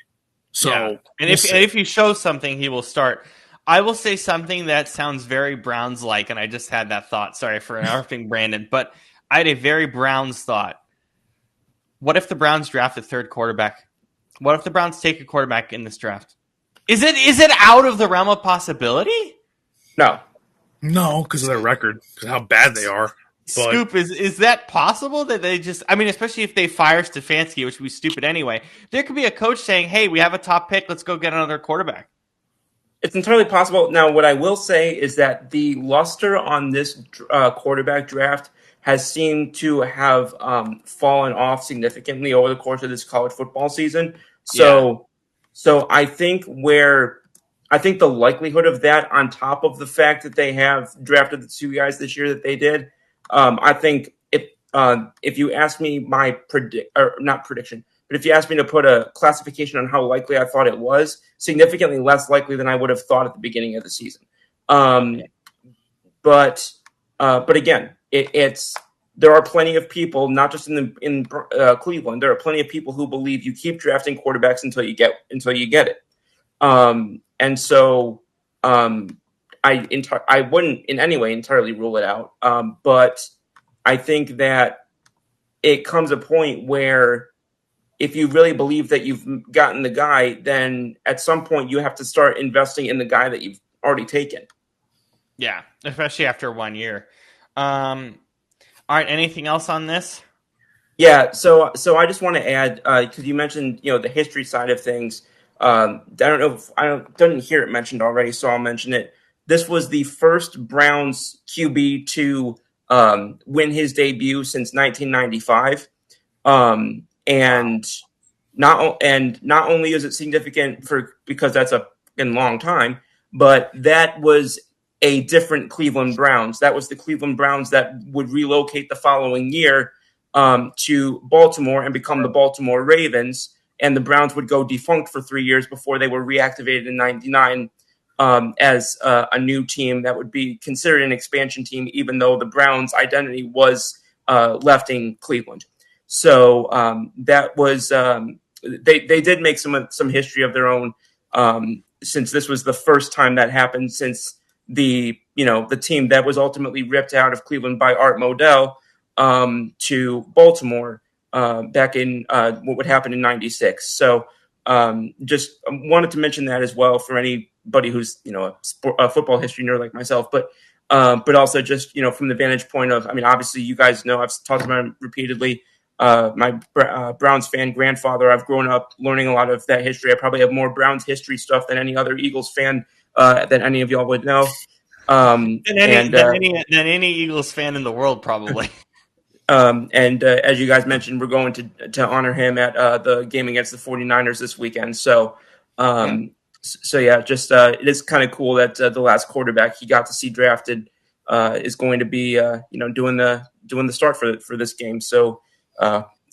So yeah. And if he shows something, he will start. I will say something that sounds very Browns-like, and I just had that thought. Sorry for interrupting, Brandon, but I had a very Browns thought. What if the Browns draft a third quarterback? What if the Browns take a quarterback in this draft? Is it out of the realm of possibility? No. No, because of their record, because how bad they are. But Scoop, is that possible that they just, I mean, especially if they fire Stefanski, which would be stupid anyway, there could be a coach saying, hey, we have a top pick, let's go get another quarterback. It's entirely possible. Now, what I will say is that the luster on this quarterback draft has seemed to have fallen off significantly over the course of this college football season. So I think the likelihood of that, on top of the fact that they have drafted the two guys this year that they did, I think if you ask me my not prediction, but if you asked me to put a classification on how likely I thought it was, significantly less likely than I would have thought at the beginning of the season. But again, it's there are plenty of people, not just in Cleveland. There are plenty of people who believe you keep drafting quarterbacks until you get it. And so I wouldn't in any way entirely rule it out. But I think that it comes a point where if you really believe that you've gotten the guy, then at some point you have to start investing in the guy that you've already taken. Yeah, especially after 1 year. All right, anything else on this? Yeah, so I just want to add because you mentioned the history side of things. I don't know if didn't hear it mentioned already, so I'll mention it. This was the first Browns QB to win his debut since 1995. And not only is it significant because that's a long time, but that was a different Cleveland Browns. That was the Cleveland Browns that would relocate the following year to Baltimore and become the Baltimore Ravens. And the Browns would go defunct for 3 years before they were reactivated in '99 as a new team that would be considered an expansion team, even though the Browns' identity was left in Cleveland. So that was they did make some history of their own since this was the first time that happened since the team that was ultimately ripped out of Cleveland by Art Modell to Baltimore back in what would happen in '96. So just wanted to mention that as well for anybody who's a football history nerd like myself, but also just from the vantage point of, I mean, obviously you guys know I've talked about it repeatedly. My Browns fan grandfather, I've grown up learning a lot of that history. I probably have more Browns history stuff than any other Eagles fan than any of y'all would know. Than any Eagles fan in the world, probably. As you guys mentioned, we're going to honor him at the game against the 49ers this weekend. So, just it is kind of cool that the last quarterback he got to see drafted is going to be doing the start for this game. So,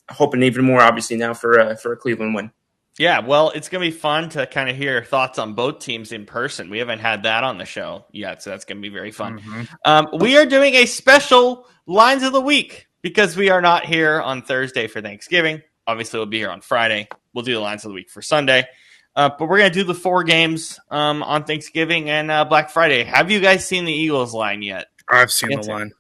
hoping even more obviously now for a Cleveland win. Yeah, well, it's going to be fun to kind of hear thoughts on both teams in person. We haven't had that on the show yet, so that's going to be very fun. Mm-hmm. We are doing a special Lines of the Week because we are not here on Thursday for Thanksgiving. Obviously, we'll be here on Friday. We'll do the Lines of the Week for Sunday. But we're going to do the 4 games on Thanksgiving and Black Friday. Have you guys seen the Eagles line yet? I've seen the line.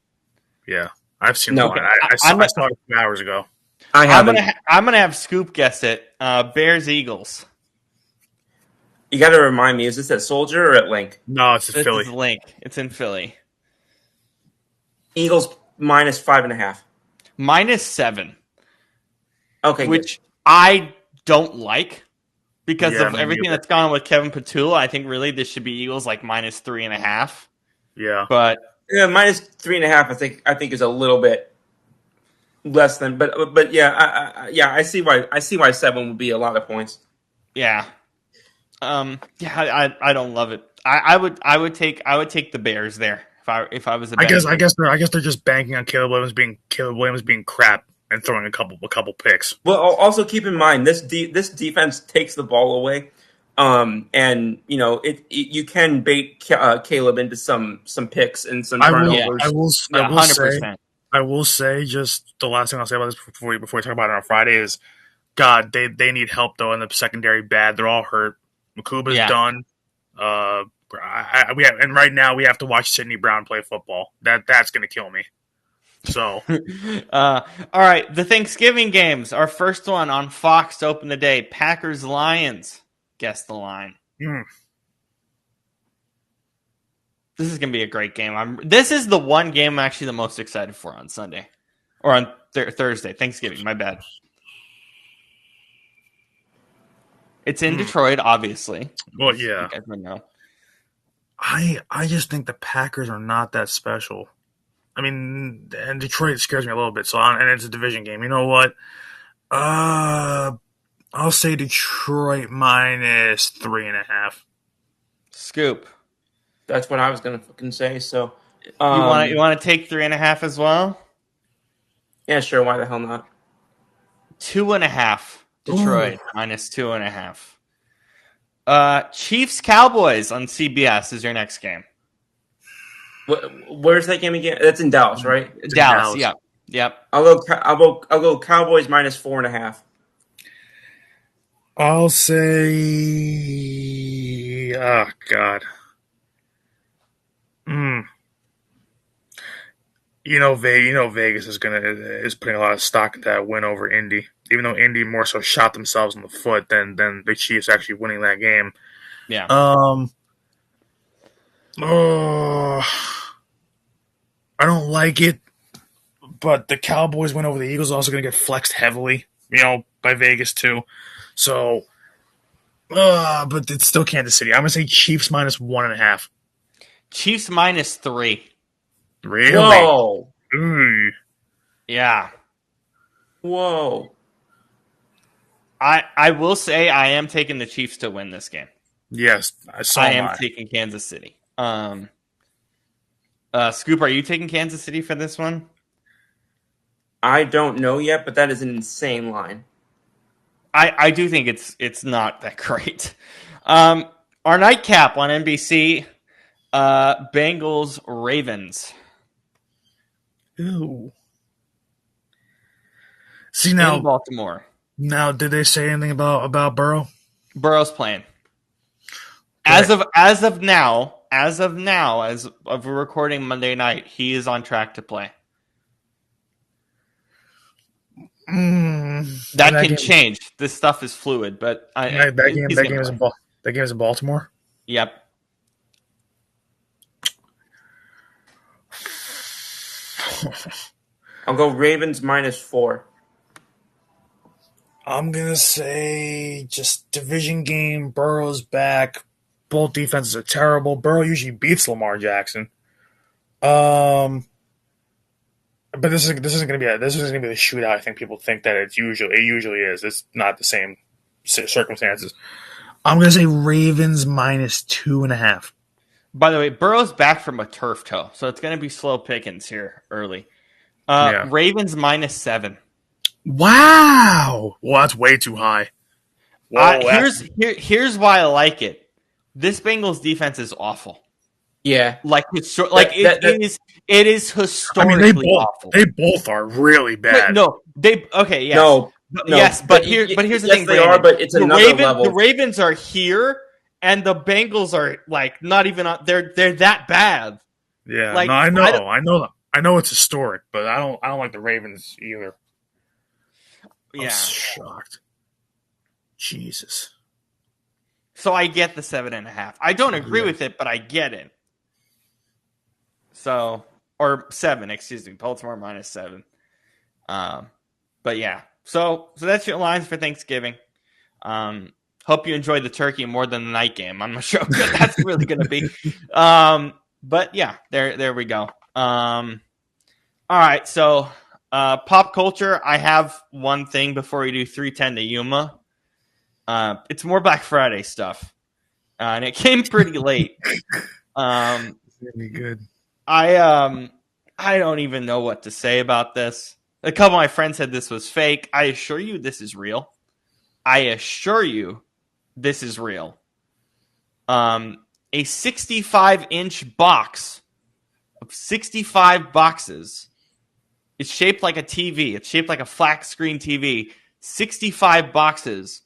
Yeah, I've seen the line. I saw it a few hours ago. I'm gonna have Scoop guess it. Bears Eagles. You got to remind me. Is this at Soldier or at Link? No, it's at Philly. It's Link. It's in Philly. Eagles -5.5. -7. Okay, which good. I don't like because of everything that's gone on with Kevin Petula. I think really this should be Eagles like -3.5. Yeah, but -3.5. I think is a little bit less than, but yeah, I see why 7 would be a lot of points. Yeah, I don't love it. I would take the Bears there if I was a betting. I guess they're just banking on Caleb Williams being crap and throwing a couple picks. Well, also keep in mind this defense takes the ball away, and you can bait Caleb into some picks and some turnovers. I will say just the last thing I'll say about this before we talk about it on Friday is, they need help though in the secondary. Bad, they're all hurt. Makuba's done. And right now we have to watch Sidney Brown play football. That's gonna kill me. So, all right, the Thanksgiving games. Our first one on Fox to open the day. Packers Lions. Guess the line. This is gonna be a great game. This is the one game I'm actually the most excited for on Sunday or on Thursday. Thanksgiving. My bad. It's in Detroit, obviously. Well, yeah. You guys would know. I just think the Packers are not that special. I mean, and Detroit scares me a little bit. And it's a division game. You know what? I'll say Detroit minus 3.5. Scoop. That's what I was gonna fucking say. So, you want to take 3.5 as well? Yeah, sure. Why the hell not? 2.5. Detroit minus 2.5. Chiefs Cowboys on CBS is your next game. Where's that game again? That's in Dallas, right? Dallas. Yep. I'll go Cowboys minus 4.5. I'll say, oh God. Vegas is putting a lot of stock into that win over Indy. Even though Indy more so shot themselves in the foot than the Chiefs actually winning that game. Yeah. I don't like it, but the Cowboys win over the Eagles is also going to get flexed heavily, by Vegas too. So, but it's still Kansas City. I'm going to say Chiefs minus 1.5. Chiefs minus 3. Really? Whoa. Ooh. Yeah. Whoa. I will say I am taking the Chiefs to win this game. Yes, I am taking Kansas City. Scoop, are you taking Kansas City for this one? I don't know yet, but that is an insane line. I do think it's not that great. Our nightcap on NBC, Bengals Ravens. Ooh. See now, in Baltimore. Now, did they say anything about Burrow? Burrow's playing. Okay. As of now, as of recording Monday night, he is on track to play. That can change. This stuff is fluid, but that game is in Baltimore. Yep. I'll go Ravens minus 4. I'm gonna say just division game. Burrow's back. Both defenses are terrible. Burrow usually beats Lamar Jackson. But this isn't gonna be the shootout. I think people think that it usually is. It's not the same circumstances. I'm gonna say Ravens minus 2.5. By the way, Burrow's back from a turf toe, so it's gonna be slow pickings here early. Ravens minus 7. Wow. Well, that's way too high. Here's why I like it. This Bengals defense is awful. Yeah, it is historically awful. They both are really bad. Yes. No, yes, but here's the thing. They are, but it's another level. The Ravens are here, and the Bengals are not even. They're that bad. Yeah, I know it's historic, but I don't like the Ravens either. Yeah, I'm shocked. Jesus. So I get the 7.5. I don't agree with it, but I get it. So, or 7, excuse me. Baltimore minus 7. But yeah. So that's your lines for Thanksgiving. Hope you enjoyed the turkey more than the night game. I'm not sure how good that's really going to be. But yeah, there we go. All right. So, pop culture. I have one thing before we do 310 to Yuma. It's more Black Friday stuff, and it came pretty late. Really good. I don't even know what to say about this. A couple of my friends said this was fake. I assure you, this is real. A 65-inch box of 65 boxes. It's shaped like a TV. It's shaped like a flat screen TV. 65 boxes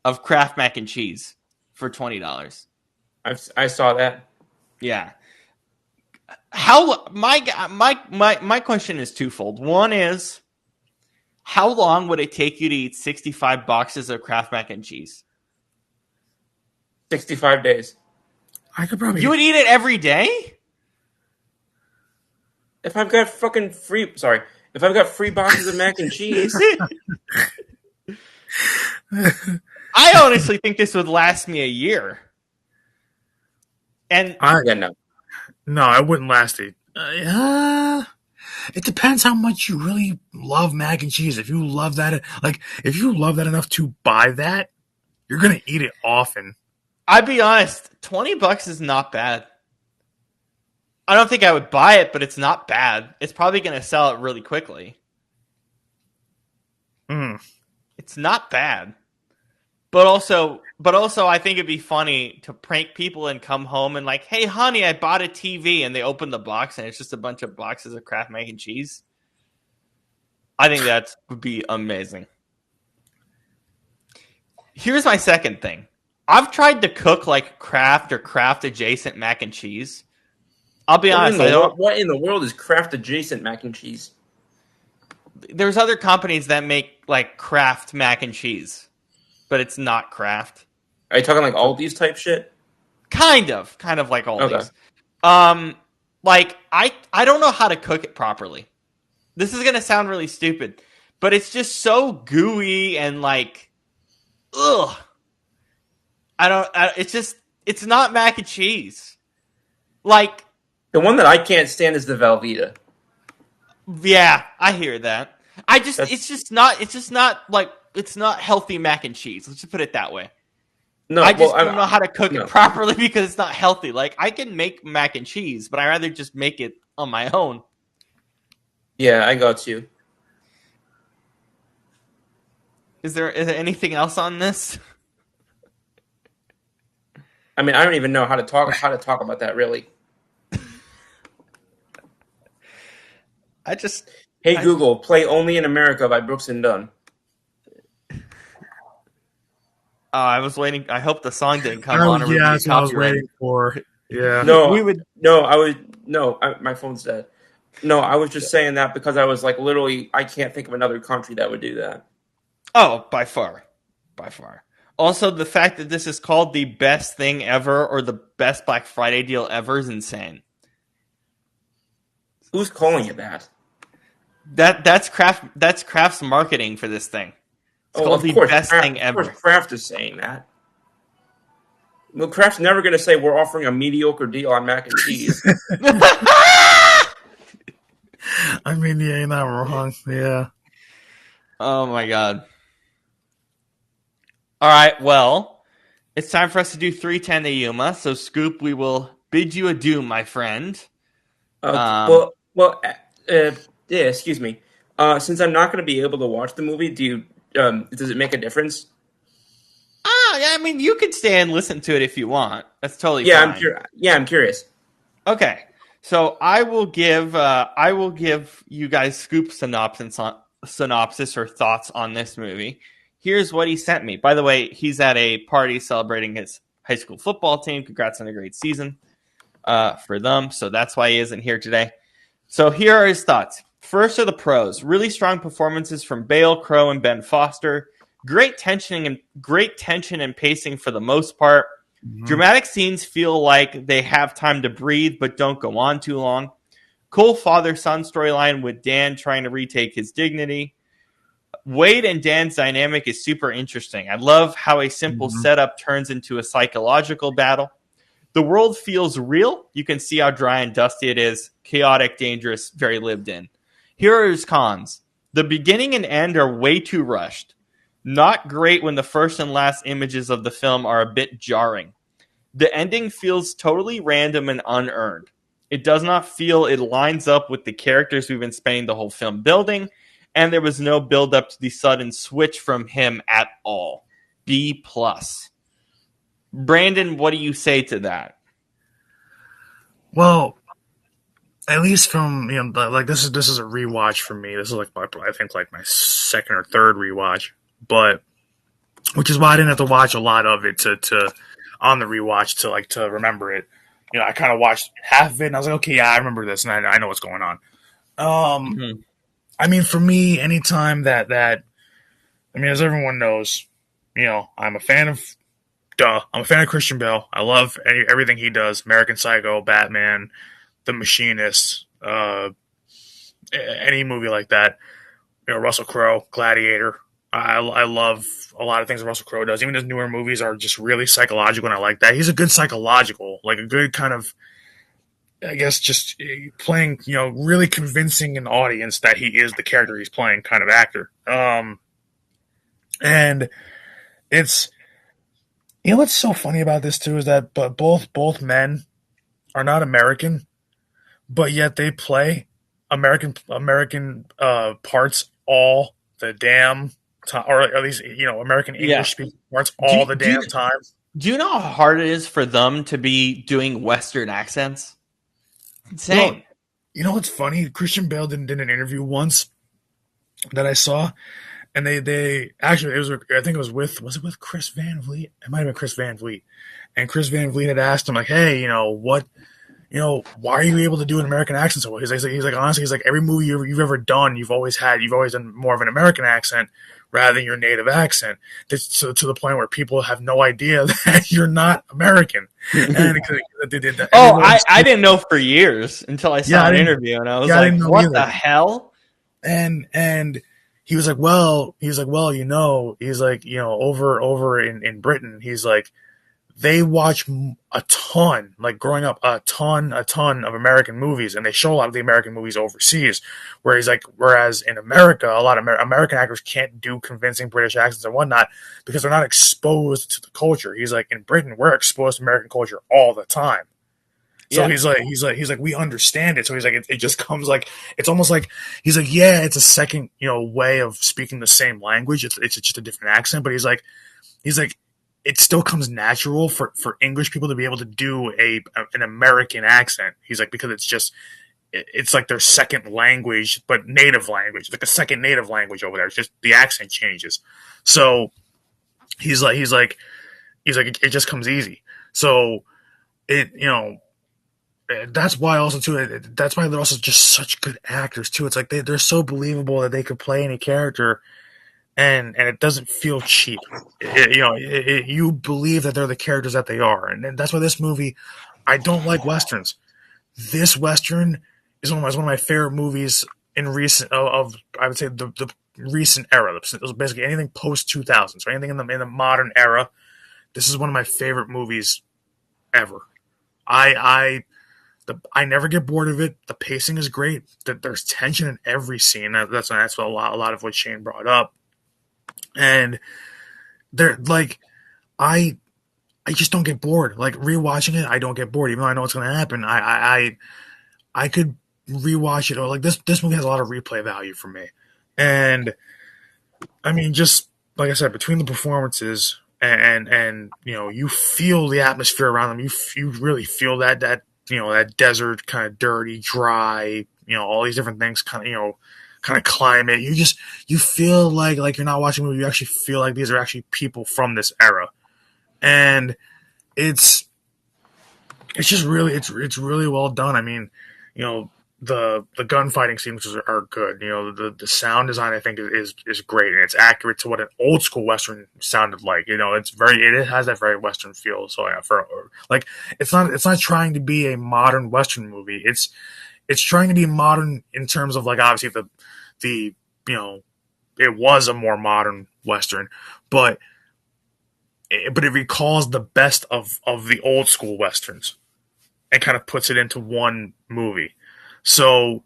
of Kraft mac and cheese for $20. I saw that. Yeah. How my question is twofold. One is, how long would it take you to eat 65 boxes of Kraft mac and cheese? 65 days. I could probably You would eat it every day? If I've got if I've got free boxes of mac and cheese, I honestly think this would last me a year. And yeah, no. no, I wouldn't last it. It depends how much you really love mac and cheese. If you love that, if you love that enough to buy that, you're gonna eat it often. I'd be honest, $20 is not bad. I don't think I would buy it, but it's not bad. It's probably going to sell it really quickly. It's not bad. But also, I think it'd be funny to prank people and come home and like, hey, honey, I bought a TV, and they open the box and it's just a bunch of boxes of Kraft mac and cheese. I think that would be amazing. Here's my second thing. I've tried to cook like Kraft or Kraft adjacent mac and cheese. I'll be honest. What in the world is Kraft adjacent mac and cheese? There's other companies that make like Kraft mac and cheese, but it's not Kraft. Are you talking like Aldi's type shit? Kind of like Aldi's. Okay. Like I don't know how to cook it properly. This is gonna sound really stupid, but it's just so gooey and like, ugh. It's not mac and cheese. Like, the one that I can't stand is the Velveeta. Yeah, I hear that. It's just not healthy mac and cheese. Let's just put it that way. No, I just don't know how to cook it properly because it's not healthy. Like, I can make mac and cheese, but I'd rather just make it on my own. Yeah, I got you. Is there anything else on this? I mean, I don't even know how to talk about that really. Google, play Only in America by Brooks and Dunn. I was waiting. I hope the song didn't come on. Yeah, that's what I was waiting for. Yeah. My phone's dead. No, I was just saying that because I was like, literally, I can't think of another country that would do that. Oh, by far. Also, the fact that this is called the best thing ever or the best Black Friday deal ever is insane. Who's calling it that? That's Kraft's marketing for this thing. It's called the best thing ever. Of course, Kraft is saying that. Well, Kraft's never going to say we're offering a mediocre deal on mac and cheese. I mean, yeah, you're not wrong. Yeah. Oh my god. All right, well, it's time for us to do 310 to Yuma. So, Scoop, we will bid you adieu, my friend. Excuse me. Since I'm not going to be able to watch the movie, does it make a difference? Yeah, I mean, you could stay and listen to it if you want. That's totally fine. I'm curious. Okay, so I will give you guys Scoop synopsis or thoughts on this movie. Here's what he sent me. By the way, he's at a party celebrating his high school football team. Congrats on a great season for them. So that's why he isn't here today. So here are his thoughts. First are the pros. Really strong performances from Bale, Crow, and Ben Foster. Great tension and pacing for the most part. Mm-hmm. Dramatic scenes feel like they have time to breathe but don't go on too long. Cool father-son storyline with Dan trying to retake his dignity. Wade and Dan's dynamic is super interesting. I love how a simple setup turns into a psychological battle. The world feels real. You can see how dry and dusty it is. Chaotic, dangerous, very lived in. Here are his cons. The beginning and end are way too rushed. Not great when the first and last images of the film are a bit jarring. The ending feels totally random and unearned. It does not feel it lines up with the characters we've been spending the whole film building, and there was no build up to the sudden switch from him at all. B+. Brandon, what do you say to that? Well, at least from like this is a rewatch for me. This is like my second or third rewatch, but which is why I didn't have to watch a lot of it to on the rewatch to remember it. I kind of watched half of it, and I was like, okay, yeah, I remember this, and I know what's going on. Mm-hmm. I mean, for me, anytime I mean, as everyone knows, I'm a fan of I'm a fan of Christian Bale. I love everything he does. American Psycho, Batman, The Machinist, any movie like that. Russell Crowe, Gladiator. I love a lot of things that Russell Crowe does. Even his newer movies are just really psychological, and I like that. He's a good psychological, like a good kind of, I guess, just playing, really convincing an audience that he is the character he's playing kind of actor. And it's, what's so funny about this too is that but both men are not American, but yet they play American parts all the damn time, or at least American Yeah. English speaking parts Do all you, the do damn you time. do you know how hard it is for them to be doing Western accents? Well, Insane. you know what's funny? Christian Bale did an interview once that I saw, and they actually, I think it was it with Chris Van Vliet? It might have been Chris Van Vliet, and Chris Van Vliet had asked him like, hey, what why are you able to do an American accent so well? He's like, honestly, he's like, every movie you've ever done, you've always done more of an American accent rather than your native accent. To the point where people have no idea that you're not American. And they did that. Oh, I didn't know for years until I Yeah, saw an interview, and I was yeah, I like, didn't know "What the either. hell?" And he was like, well, he's like, over in Britain, he's like, they watch a ton, like growing up, a ton of American movies, and they show a lot of the American movies overseas. Whereas in America, a lot of American actors can't do convincing British accents and whatnot because they're not exposed to the culture. He's like, in Britain, we're exposed to American culture all the time. So Yeah, he's like, we understand it. So he's like, it just comes like, it's almost like, he's like, yeah, it's a second, way of speaking the same language. It's just a different accent. But he's like, it still comes natural for English people to be able to do an American accent. He's like, because it's like their second language, but native language, like a second native language over there. It's just the accent changes. So he's like, it just comes easy. So it, that's why also too. That's why they're also just such good actors too. It's like they're so believable that they could play any character, and it doesn't feel cheap. You believe that they're the characters that they are, and that's why this movie. I don't like westerns. This western is one of my favorite movies in recent of I would say the recent era. It was basically anything post 2000s, so anything in the modern era. This is one of my favorite movies ever. I never get bored of it. The pacing is great. There's tension in every scene. That's a lot of what Shane brought up. And they're like, I just don't get bored. Like rewatching it, I don't get bored, even though I know what's going to happen. I could rewatch it. Or like this movie has a lot of replay value for me. And I mean, just like I said, between the performances and you feel the atmosphere around them. You really feel that desert kind of dirty, dry. All these different things kind of climate. You feel like you're not watching a movie. You actually feel like these are actually people from this era, and it's just really it's really well done. I mean, the gunfighting scenes are good. The sound design I think is great, and it's accurate to what an old school western sounded like. It has that very western feel. So yeah, like it's not trying to be a modern western movie. It's trying to be modern in terms of like obviously the it was a more modern western, but it recalls the best of the old school westerns and kind of puts it into one movie. So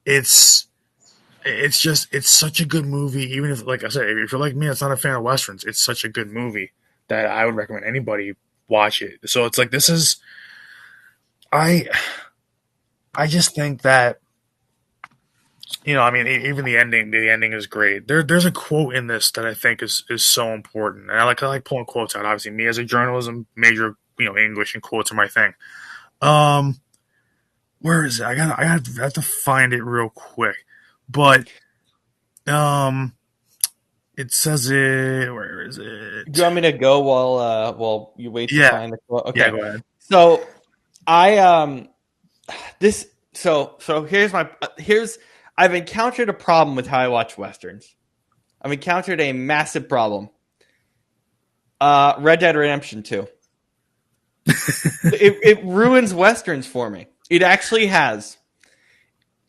it's such a good movie. Even if, like I said, if you're like me, it's not a fan of westerns. It's such a good movie that I would recommend anybody watch it. So it's like this is I just think that I mean, even the ending is great. There's a quote in this that I think is so important, and I like pulling quotes out. Obviously, me as a journalism major, English and quotes are my thing. Um, where is it? I have to find it real quick, but um, it says it. Where is Do you it? want me to go while you wait to Yeah, find the quote? yeah. Okay, Go ahead. so I this so here's I've encountered a problem with how I watch westerns. I've encountered a massive problem. Red Dead Redemption 2. It ruins westerns for me. It actually has.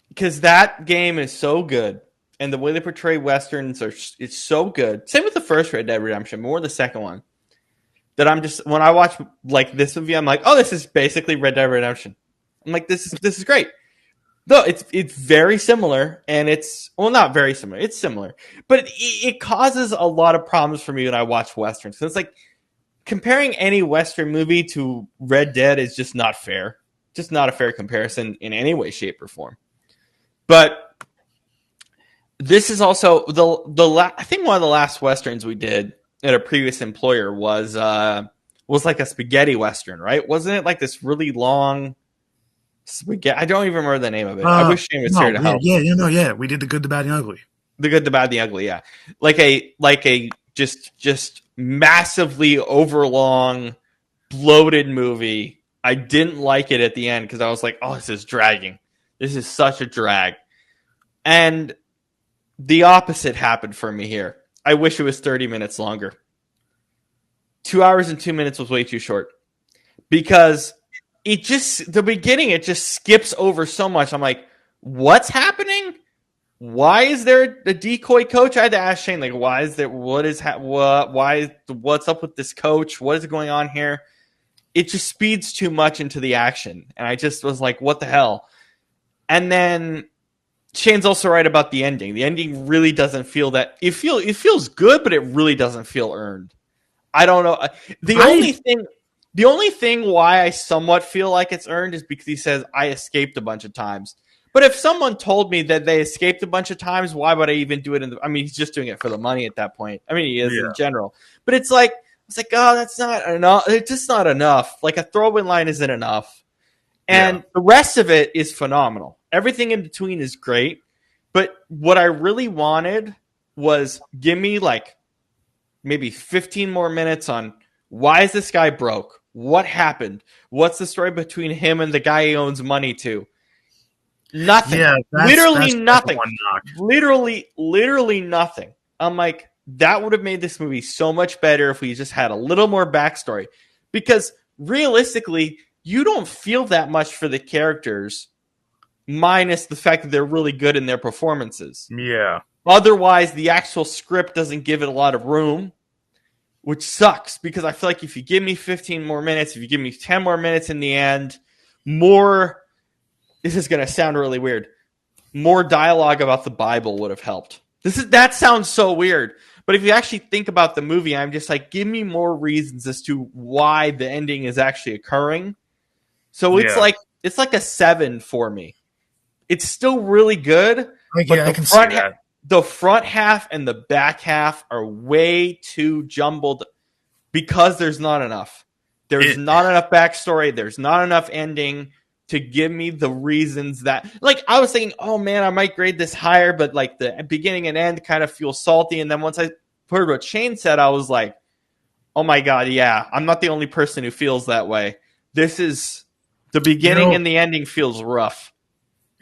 Because that game is so good. And the way they portray westerns it's so good. Same with the first Red Dead Redemption, more the second one. That I'm just when I watch like this movie, I'm like, oh, this is basically Red Dead Redemption. I'm like, this is great. No, it's very similar, and it's not very similar. It's similar, but it causes a lot of problems for me when I watch westerns. So it's like comparing any western movie to Red Dead is just not fair. Just not a fair comparison in any way, shape, or form. But this is also I think one of the last westerns we did at a previous employer was like a spaghetti western, right? Wasn't it like this really long? I don't even remember the name of it. I wish Shane was here to help. Yeah. We did The Good, the Bad, and the Ugly. The Good, the Bad, the Ugly. Yeah, like a just massively overlong, bloated movie. I didn't like it at the end because I was like, oh, this is dragging. This is such a drag. And the opposite happened for me here. I wish it was 30 minutes longer. 2 hours and 2 minutes was way too short because the beginning, it just skips over so much. I'm like, what's happening? Why is there a decoy coach? I had to ask Shane, like, why is there, what's up with this coach? What is going on here? It just speeds too much into the action. And I just was like, what the hell? And then Shane's also right about the ending. The ending really doesn't feel that, it feels good, but it really doesn't feel earned. I don't know. The only thing why I somewhat feel like it's earned is because he says, I escaped a bunch of times. But if someone told me that they escaped a bunch of times, why would I even do it? He's just doing it for the money at that point. I mean, he is in general. But it's like, oh, that's not enough. It's just not enough. Like a throw-in line isn't enough. And the rest of it is phenomenal. Everything in between is great. But what I really wanted was give me like maybe 15 more minutes on why is this guy broke? What happened? What's the story between him and the guy he owes money to? Nothing. Yeah, literally nothing. Literally nothing. I'm like, that would have made this movie so much better if we just had a little more backstory. Because realistically, you don't feel that much for the characters, minus the fact that they're really good in their performances. Yeah. Otherwise, the actual script doesn't give it a lot of room, which sucks because I feel like if you give me 15 more minutes, if you give me 10 more minutes in the end, this is going to sound really weird, more dialogue about the Bible would have helped. That sounds so weird. But if you actually think about the movie, I'm just like, give me more reasons as to why the ending is actually occurring. So it's like a 7 for me. It's still really good. I can see that. The front half and the back half are way too jumbled because there's not enough. There's not enough backstory. There's not enough ending to give me the reasons that, like, I was thinking, oh man, I might grade this higher, but like the beginning and end kind of feel salty. And then once I heard what Shane said, I was like, oh my God, yeah, I'm not the only person who feels that way. This is the beginning and the ending feels rough.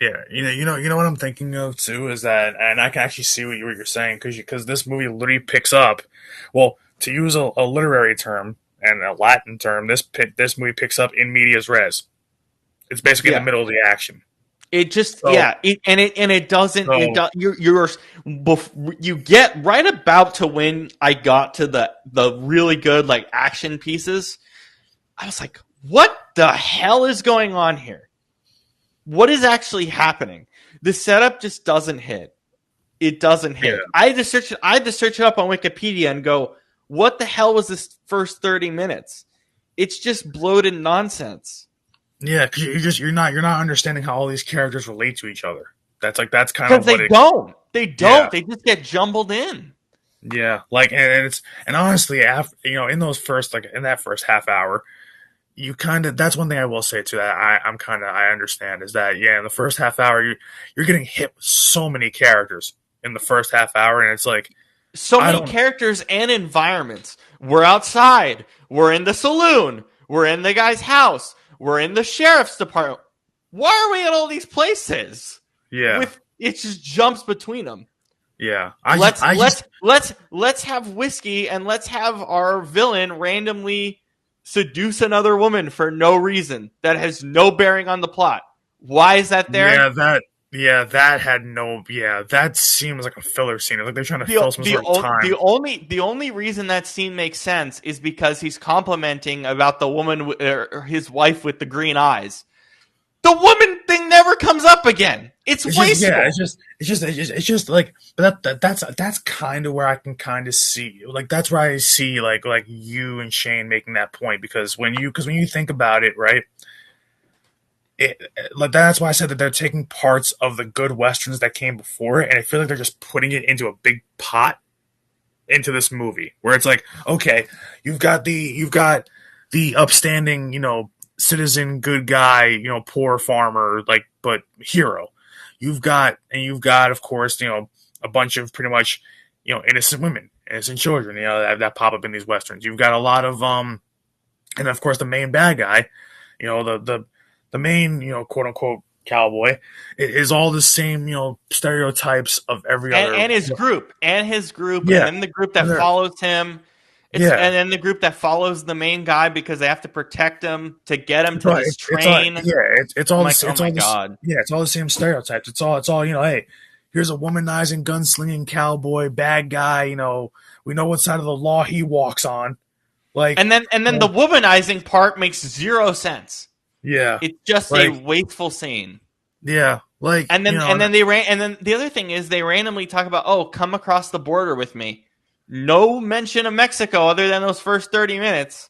Yeah, you know what I'm thinking of too is that, and I can actually see what you're saying because this movie literally picks up. Well, to use a literary term and a Latin term, this movie picks up in medias res. It's basically in the middle of the action. It just it doesn't. You get right about to when I got to the really good like action pieces. I was like, what the hell is going on here? What is actually happening? The setup just doesn't hit. It doesn't hit. Yeah. I had to search it up on Wikipedia and go, what the hell was this first 30 minutes? It's just bloated nonsense. Yeah, because you're not understanding how all these characters relate to each other. That's kind of what they don't. Yeah. They just get jumbled in. Yeah, like and honestly, after in those first in that first half hour, that's one thing I will say too that I understand is that in the first half hour you're getting hit with so many characters in the first half hour, and it's like so many characters and environments. We're outside. We're in the saloon. We're in the guy's house. We're in the sheriff's department. Why are we at all these places? Yeah. It just jumps between them. Yeah. Let's have whiskey and let's have our villain randomly seduce another woman for no reason that has no bearing on the plot. Why is that there? That seems like a filler scene. Like they're trying to fill some sort of time. The only reason that scene makes sense is because he's complimenting about the woman, his wife with the green eyes. The woman thing never comes up again. It's wasteful. It's just like, but that's kind of where I can kind of see, like, that's where I see like you and Shane making that point, because when you think about it, right? Like, that's why I said that they're taking parts of the good westerns that came before it, and I feel like they're just putting it into a big pot into this movie, where it's like, okay, you've got the upstanding, citizen, good guy, poor farmer, like, but hero. You've got, of course, a bunch of pretty much, innocent women, innocent children, that pop up in these westerns. You've got a lot of, and of course the main bad guy, the main, quote unquote cowboy, is all the same, stereotypes of every other, and his group, yeah, and then the group that follows him. And then the group that follows the main guy because they have to protect him to get him to this train. It's all like, oh my god. It's all the same stereotypes. It's all, hey, here's a womanizing, gunslinging cowboy, bad guy, we know what side of the law he walks on. Like, and then the womanizing part makes zero sense. Yeah. It's just a wasteful scene. Yeah. Like, and then the other thing is they randomly talk about, oh, come across the border with me. No mention of Mexico other than those first 30 minutes.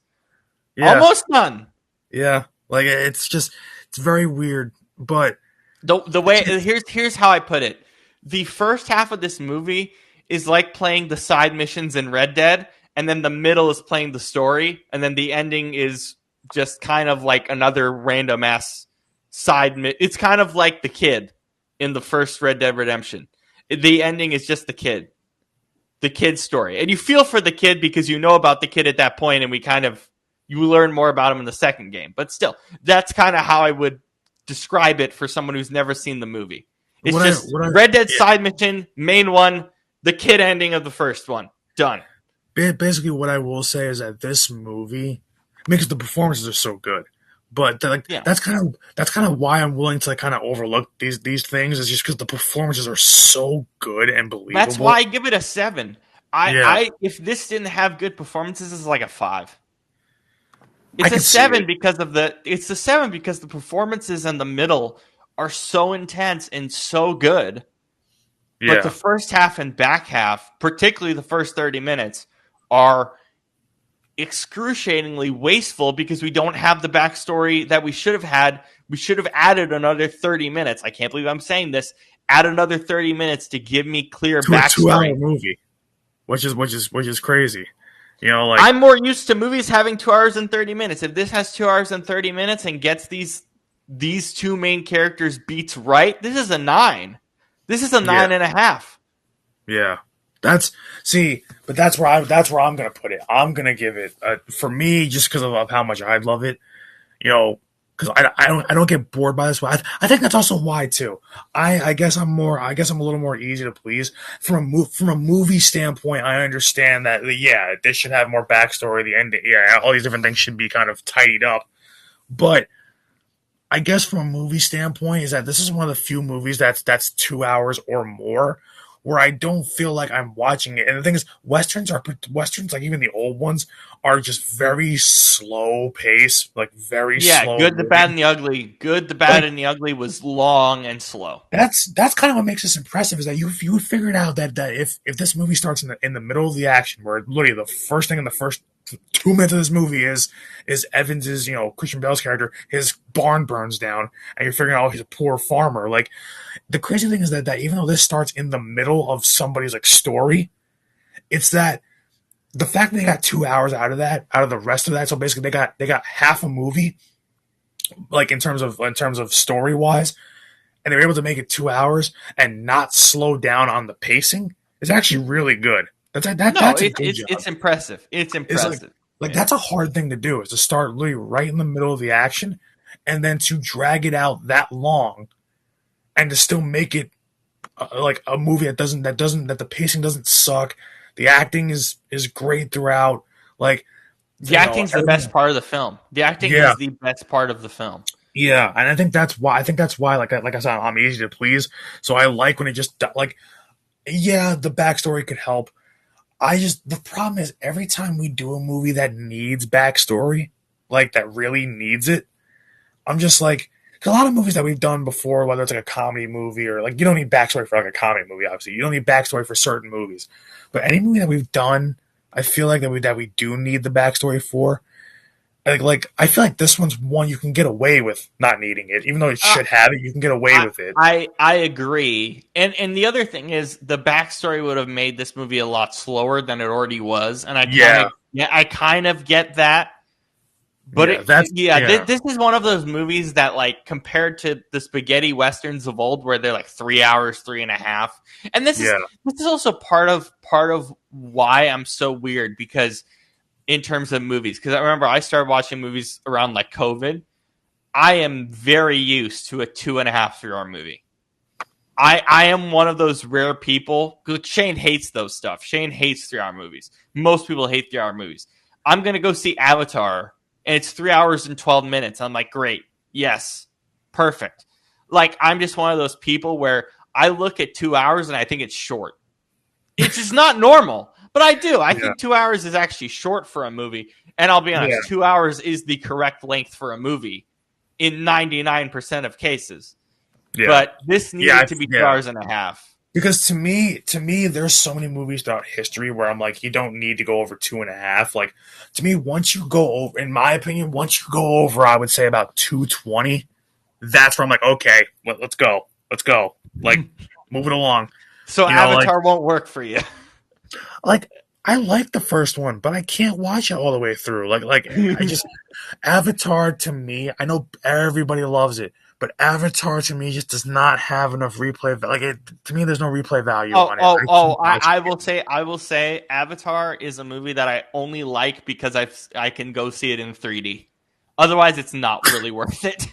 Yeah. Almost none. Yeah. Like, it's very weird. But the way, here's how I put it. The first half of this movie is like playing the side missions in Red Dead, and then the middle is playing the story, and then the ending is just kind of like another random ass side. It's kind of like the kid in the first Red Dead Redemption. The ending is just the kid's story, and you feel for the kid because you know about the kid at that point, and you learn more about him in the second game. But still, that's kind of how I would describe it for someone who's never seen the movie. It's Red Dead side mission, main one, the kid ending of the first one, done. Basically, what I will say is that this movie, because the performances are so good, but that's kind of why I'm willing to kind of overlook these things, is just because the performances are so good and believable. That's why I give it a 7. If this didn't have good performances, it's like a 5. It's a 7 because the performances in the middle are so intense and so good. Yeah. But the first half and back half, particularly the first 30 minutes, are excruciatingly wasteful because we don't have the backstory that we should have had. We should have added another 30 minutes. I can't believe I'm saying this. Add another 30 minutes to give me clear backstory. A 2-hour movie, which is crazy. I'm more used to movies having 2 hours and 30 minutes. If this has 2 hours and 30 minutes and gets these two main characters beats right, this is a 9. This is a 9.5. Yeah. That's where I'm gonna put it. I'm gonna give it, for me, just because of how much I love it, because I don't get bored by this. But I think that's also why too. I guess I'm a little more easy to please from a movie standpoint. I understand that this should have more backstory. The end, all these different things should be kind of tidied up. But I guess from a movie standpoint, is that this is one of the few movies that's 2 hours or more, where I don't feel like I'm watching it. And the thing is, westerns, like even the old ones, are just very slow pace, like very slow. Good, the bad, and the ugly. Good, the bad, and the ugly was long and slow. That's kind of what makes this impressive, is that you figured out that if this movie starts in the middle of the action, where literally the first thing in the first 2 minutes of this movie is Evans's, Christian Bale's character, his barn burns down, and you're figuring out he's a poor farmer. Like, the crazy thing is that even though this starts in the middle of somebody's story, it's that the fact that they got 2 hours out of the rest of that. So basically, they got half a movie, like in terms of story wise, and they were able to make it 2 hours and not slow down on the pacing. Is actually really good. That's a good job. It's impressive. It's impressive. That's a hard thing to do, is to start literally right in the middle of the action and then to drag it out that long and to still make it like a movie that the pacing doesn't suck, the acting is great throughout. Like The acting's the best part of the film. The acting yeah, is the best part of the film. yeah, and I think that's why like I said, I'm easy to please. So I like when it just like yeah, the backstory could help. The problem is every time we do a movie that needs backstory, like that really needs it, I'm just like, 'cause a lot of movies that we've done before, whether it's like a comedy movie or like you don't need backstory for like a comedy movie, obviously you don't need backstory for certain movies, but any movie that we've done, I feel like that we do need the backstory for. Like I feel like this one's one you can get away with not needing it, even though it Uh, should have it. You can get away I, with it. I agree, and the other thing is the backstory would have made this movie a lot slower than it already was, and Yeah, I kind of get that. But yeah, that's yeah, this is one of those movies that, like, compared to the spaghetti westerns of old, where they're like 3 hours, 3.5, and yeah, this is also part of why I'm so weird because in terms of movies, because I remember I started watching movies around like COVID. I am very used to a 2.5, 3 hour movie. I am one of those rare people. Shane hates those stuff. Shane hates 3 hour movies. Most people hate 3 hour movies. I'm gonna go see Avatar, and it's 3 hours and 12 minutes. I'm like, great, yes, perfect. Like I'm just one of those people where I look at 2 hours and I think it's short. It's just not normal, but I do. I yeah, think 2 hours is actually short for a movie, and I'll be yeah, honest, 2 hours is the correct length for a movie in 99% of cases. yeah, But this yeah, needed to be two yeah. hours and a half. Because to me, there's so many movies throughout history where I'm like, you don't need to go over 2.5. Like, to me, once you go over, in my opinion, once you go over, I would say about 220. That's where I'm like, okay, let's go, like, move it along. So You know, Avatar won't work for you. like I like the first one, but I can't watch it all the way through. I just Avatar to me, I know everybody loves it, but Avatar to me just does not have enough replay. Like it to me, there's no replay value Oh, on it. oh, I oh! can't watch I will say, Avatar is a movie that I only like because I can go see it in 3D. Otherwise, it's not really worth it.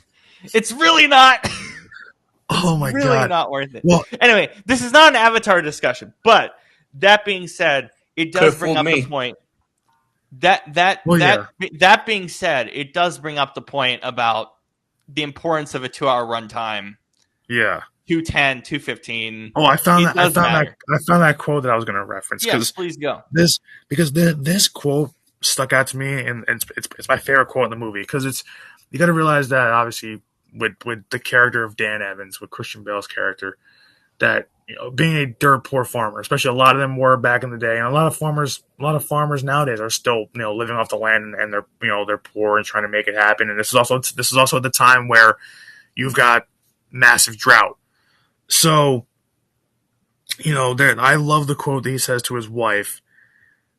It's really not. It's Oh my really god! not worth it. Well, Anyway, this is not an Avatar discussion, but that being said, it Could does have bring fooled up the me. point that being said, it does bring up the point about the importance of a 2 hour runtime. yeah. 210, 215. Oh, It does matter. I found that quote that I was going to reference Yes, please go. this quote stuck out to me, and it's my favorite quote in the movie because it's you got to realize that obviously with the character of Dan Evans, with Christian Bale's character, that being a dirt poor farmer, especially a lot of them were back in the day, and a lot of farmers nowadays are still living off the land, and they're they're poor and trying to make it happen. And this is also the time where you've got massive drought. So there I love the quote that he says to his wife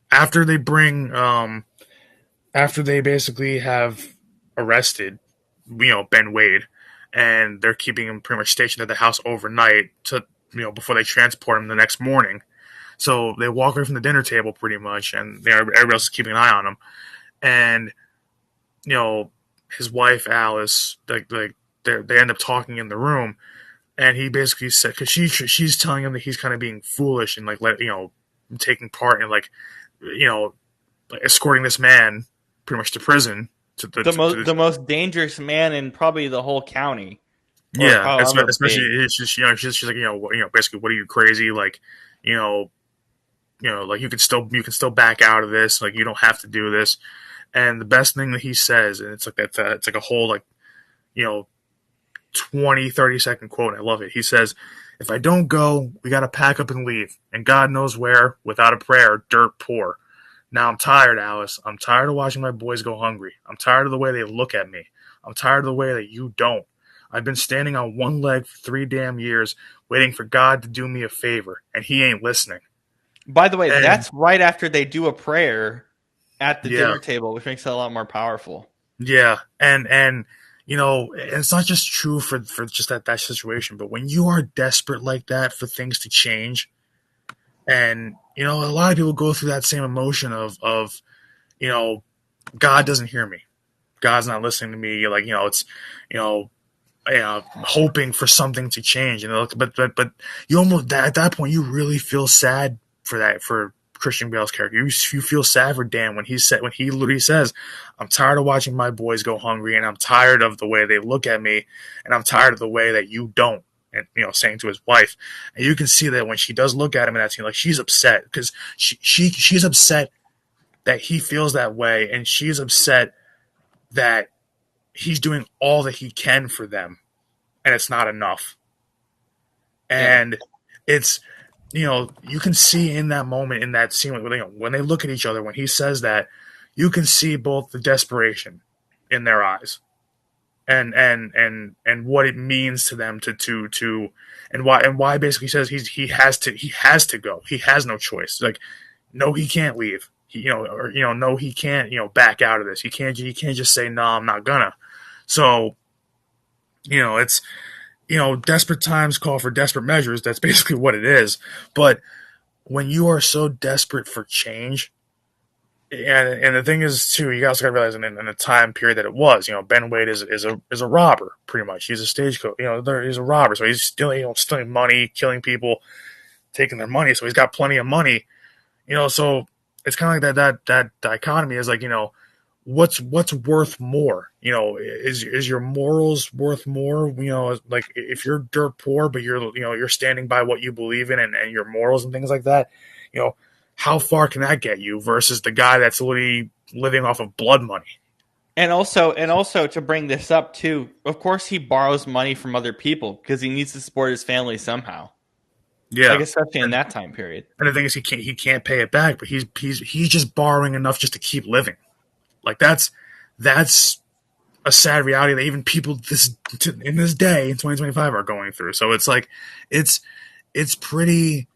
after they bring after they basically have arrested Ben Wade, and they're keeping him pretty much stationed at the house overnight to before they transport him the next morning. So they walk away from the dinner table pretty much, and everybody else is keeping an eye on him. And his wife Alice, they end up talking in the room, and he basically said because she's telling him that he's kind of being foolish and taking part in you know escorting this man pretty much to prison The most dangerous man in probably the whole county, or yeah, however especially big. it's just she's like basically what are you crazy you know like you can still back out of this, like you don't have to do this. And the best thing that he says, and it's like that it's like a whole you know 20-30 second quote, and I love it. He says, if I don't go, we got to pack up and leave, and God knows where, without a prayer, dirt poor. Now I'm tired, Alice. I'm tired of watching my boys go hungry. I'm tired of the way they look at me. I'm tired of the way that you don't. I've been standing on one leg for 3 damn years, waiting for God to do me a favor, and he ain't listening. By the way, And that's right after they do a prayer at the yeah, dinner table, which makes it a lot more powerful. yeah, and it's not just true for just that situation, but when you are desperate like that for things to change, and a lot of people go through that same emotion of God doesn't hear me. God's not listening to me. Like, it's, you know, hoping for something to change. But you almost at that point you really feel sad for Christian Bale's character. You feel sad for Dan when he literally says, "I'm tired of watching my boys go hungry, and I'm tired of the way they look at me, and I'm tired of the way that you don't." And saying to his wife, and you can see that when she does look at him in that scene, like she's upset because she's upset that he feels that way, and she's upset that he's doing all that he can for them, and it's not enough. And it's you can see in that moment, in that scene, when they look at each other, when he says that, you can see both the desperation in their eyes, and what it means to them to and why basically says he has to go. He has no choice. Like, no, he can't leave. No, he can't back out of this. He can't just say no, I'm not gonna. So it's desperate times call for desperate measures. That's basically what it is. But when you are so desperate for change, and the thing is too, you also got to realize in the time period that it was, Ben Wade is a robber, pretty much. He's a stagecoach. He's a robber, so he's stealing money, killing people, taking their money. So he's got plenty of money. So it's kind of like that dichotomy is like, what's worth more? Is your morals worth more? Like if you're dirt poor, but you're standing by what you believe in and your morals and things like that, how far can that get you versus the guy that's literally living off of blood money? And also to bring this up too, of course he borrows money from other people because he needs to support his family somehow. Yeah, like especially in that time period. And the thing is, he can't pay it back, but he's just borrowing enough just to keep living. Like that's a sad reality that even people in this day in 2025 are going through. So it's like it's pretty.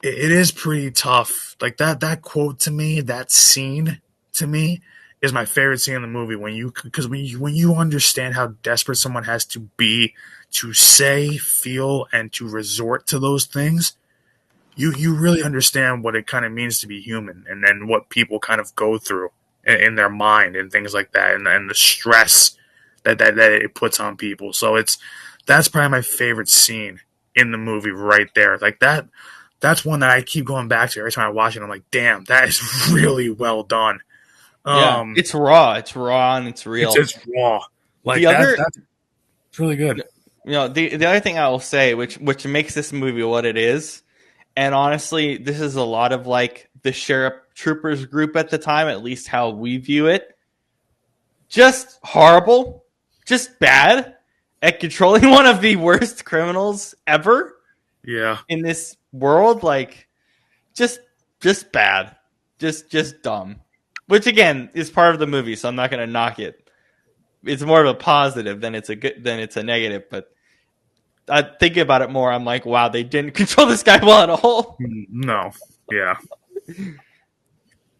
It is pretty tough. Like that quote to me, that scene to me is my favorite scene in the movie when you understand how desperate someone has to be to say, feel, and to resort to those things. You really understand what it kind of means to be human, and then what people kind of go through in their mind and things like that, and the stress that it puts on people. So that's probably my favorite scene in the movie right there. Like that. That's one that I keep going back to every time I watch it. I'm like, damn, that is really well done. It's raw. It's raw and it's real. It's raw. Like that's really good. The other thing I will say, which makes this movie what it is, and honestly, this is a lot of like the sheriff troopers group at the time, at least how we view it. Just horrible, just bad at controlling one of the worst criminals ever. Yeah. In this world, like just bad, just dumb, which again is part of the movie, so I'm not going to knock it. It's more of a positive than it's a negative. But I think about it more, I'm like, wow, they didn't control this guy well at all. No, yeah,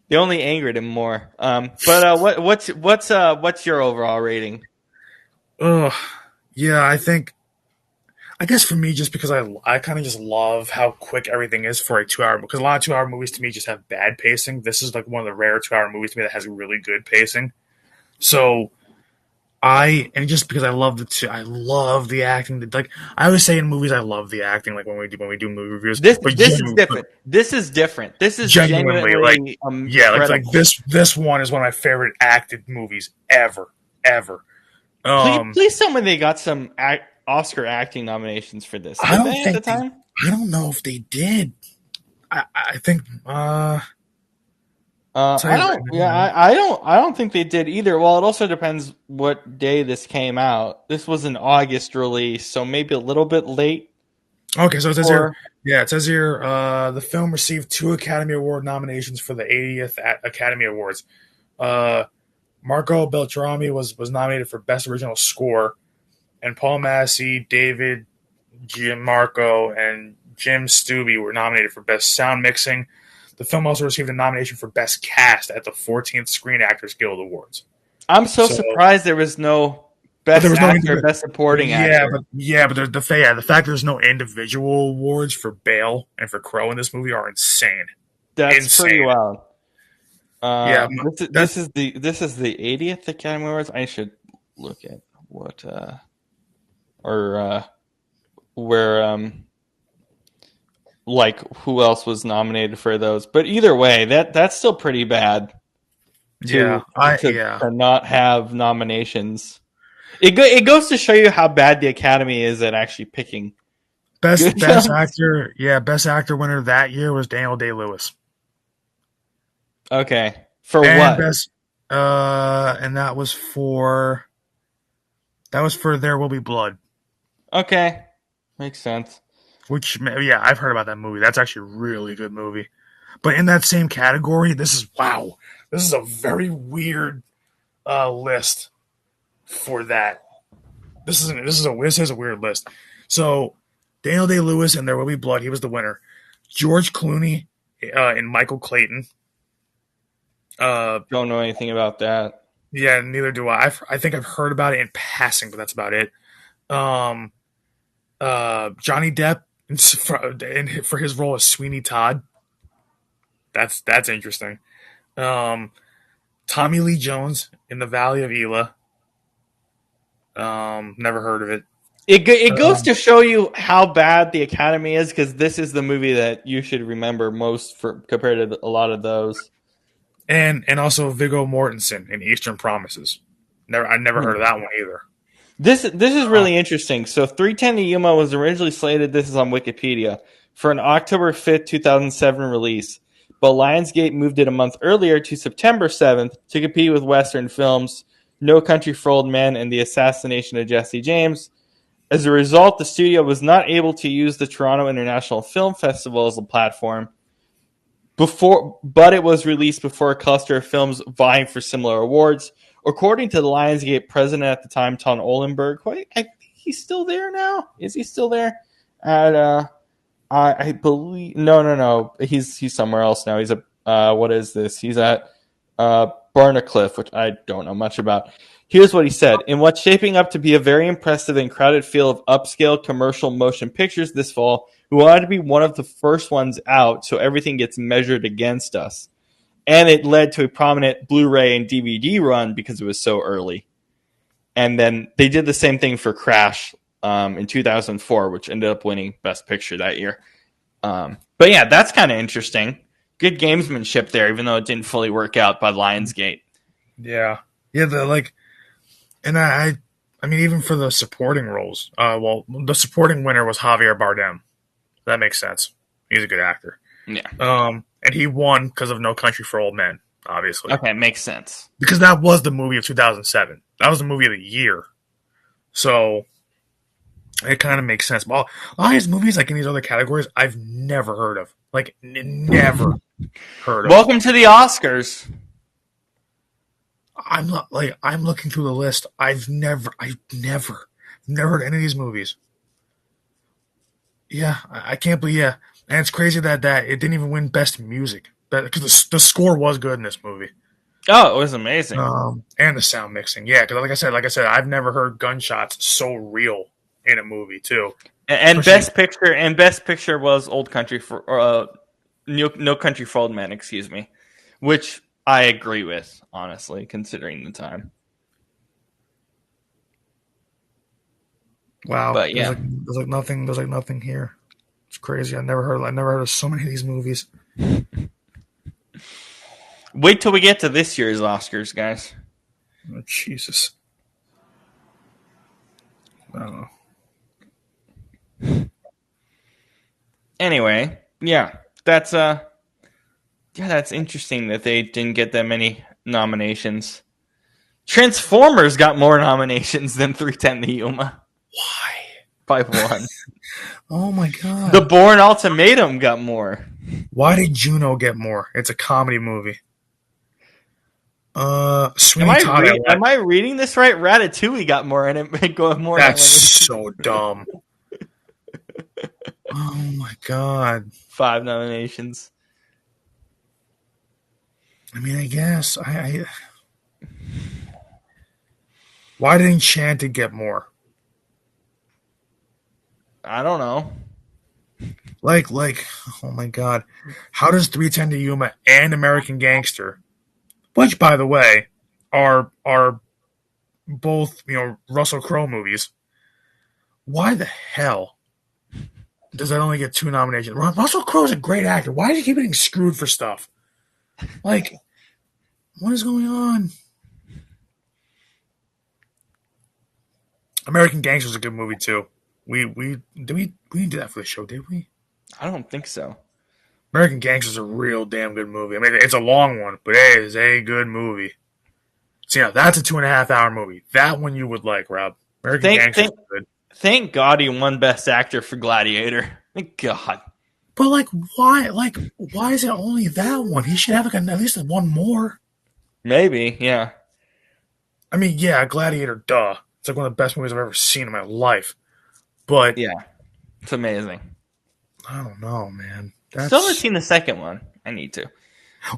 they only angered him more. But what's your overall rating? Yeah, I guess for me, just because I kind of just love how quick everything is for a 2-hour, because a lot of 2-hour movies to me just have bad pacing. This is like one of the rare 2-hour movies to me that has really good pacing. So just because I love the acting. Like I always say in movies, I love the acting. Like when we do movie reviews. This is different. This is different. This is genuinely like this one is one of my favorite acted movies ever. Please tell me they got some Oscar acting nominations for this. I don't know if they did. I think. I don't think they did either. Well, it also depends what day this came out. This was an August release, so maybe a little bit late. Okay, so it says here. Yeah, it says here. The film received 2 Academy Award nominations for the 80th Academy Awards. Marco Beltrami was nominated for Best Original Score, and Paul Massey, David Gianmarco, and Jim Stubbe were nominated for Best Sound Mixing. The film also received a nomination for Best Cast at the 14th Screen Actors Guild Awards. I'm so surprised there was no Best Actor, Best Supporting Actor. But the fact there's no individual awards for Bale and for Crow in this movie are insane. That's pretty wild. Yeah, This is the 80th Academy Awards. I should look at what or where like who else was nominated for those. But either way, that's still pretty bad yeah, to not have nominations. It goes to show you how bad the Academy is at actually picking good best films. actor. Yeah, best actor winner that year was Daniel Day-Lewis, Okay, for and what? best and that was for There Will Be Blood. Okay, makes sense. Which, yeah, I've heard about that movie. That's actually a really good movie. But in that same category, this is a very weird list for that. This is a weird list. So Daniel Day Lewis and There Will Be Blood. He was the winner. George Clooney and Michael Clayton. Don't know anything about that. Yeah, neither do I. I think I've heard about it in passing, but that's about it. Um, Johnny Depp for his role as Sweeney Todd. That's interesting. Um, Tommy Lee Jones in The Valley of Elah. Never heard of it. It goes to show you how bad the Academy is, because this is the movie that you should remember most for compared to a lot of those. And also Viggo Mortensen in Eastern Promises. I never heard of that one either. This is really interesting. So 310 to Yuma was originally slated, this is on Wikipedia, for an October 5th, 2007 release. But Lionsgate moved it a month earlier to September 7th to compete with Western films No Country for Old Men and The Assassination of Jesse James. As a result, the studio was not able to use the Toronto International Film Festival as a platform, but it was released before a cluster of films vying for similar awards. According to the Lionsgate president at the time, Tom Olenberg, I think he's still there now. Is he still there? At I believe no. He's somewhere else now. He's what is this? He's at Barnacliff, which I don't know much about. Here's what he said. In what's shaping up to be a very impressive and crowded field of upscale commercial motion pictures this fall, we wanted to be one of the first ones out, so everything gets measured against us. And it led to a prominent Blu-ray and DVD run because it was so early. And then they did the same thing for Crash in 2004, which ended up winning Best Picture that year. But yeah, that's kind of interesting. Good gamesmanship there, even though it didn't fully work out by Lionsgate. Yeah, and I mean, even for the supporting roles, the supporting winner was Javier Bardem. That makes sense. He's a good actor. Yeah. And he won because of No Country for Old Men, obviously. Okay, makes sense. Because that was the movie of 2007. That was the movie of the year. So it kind of makes sense. But all these movies, like in these other categories, I've never heard of. Like, never heard of. Welcome to the Oscars. I'm looking through the list. I've never heard any of these movies. Yeah, I can't believe. Yeah, and it's crazy that it didn't even win Best Music because the score was good in this movie. Oh, it was amazing. And the sound mixing. Yeah, because like I said, I've never heard gunshots so real in a movie too. And Best Picture was Old Country for No Country for Old Men, excuse me, which I agree with, honestly, considering the time. Wow, but yeah, there's like nothing here. It's crazy. I never heard of so many of these movies. Wait till we get to this year's Oscars, guys. Oh, Jesus. I don't know. Anyway, yeah, that's interesting that they didn't get that many nominations. Transformers got more nominations than 310 to Yuma. Why? By one. Oh my god. The Bourne Ultimatum got more. Why did Juno get more? It's a comedy movie. Sweeney Todd. Am I reading this right? Ratatouille got more, and it got more. That's so dumb. Oh my god. 5 nominations. I mean, I guess Why did Enchanted get more? I don't know. Like, oh my god. How does 310 to Yuma and American Gangster which, by the way, are both Russell Crowe movies. Why the hell does that only get 2 nominations? Russell Crowe is a great actor. Why does he keep getting screwed for stuff? Like, what is going on? American Gangster is a good movie too. We didn't do that for the show, did we? I don't think so. American Gangster is a real damn good movie. I mean, it's a long one, but it is a good movie. So yeah, that's a 2.5-hour movie. That one you would like, Rob. American Gangster is good. Thank God he won Best Actor for Gladiator. Thank God. But like, why? Like, why is it only that one? He should have like at least one more. Maybe, yeah. I mean, yeah, Gladiator, duh. It's like one of the best movies I've ever seen in my life. But yeah, it's amazing. I don't know, man. Still haven't seen the second one. I need to.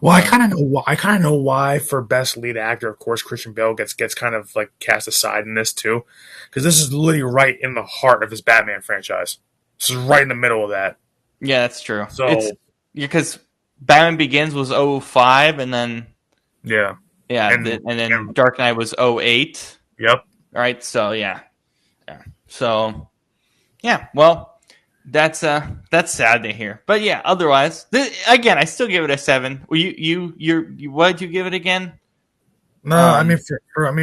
Well, I kind of know why. I kind of know why. For best lead actor, of course, Christian Bale gets kind of like cast aside in this too, because this is literally right in the heart of his Batman franchise. This is right in the middle of that. Yeah, that's true. So it's because Batman Begins was 05, and then and then Dark Knight was 08. Yep. Right. So yeah. So yeah. Well, that's sad to hear. But yeah. Otherwise, again, I still give it a 7. You what did you give it again? No, I mean,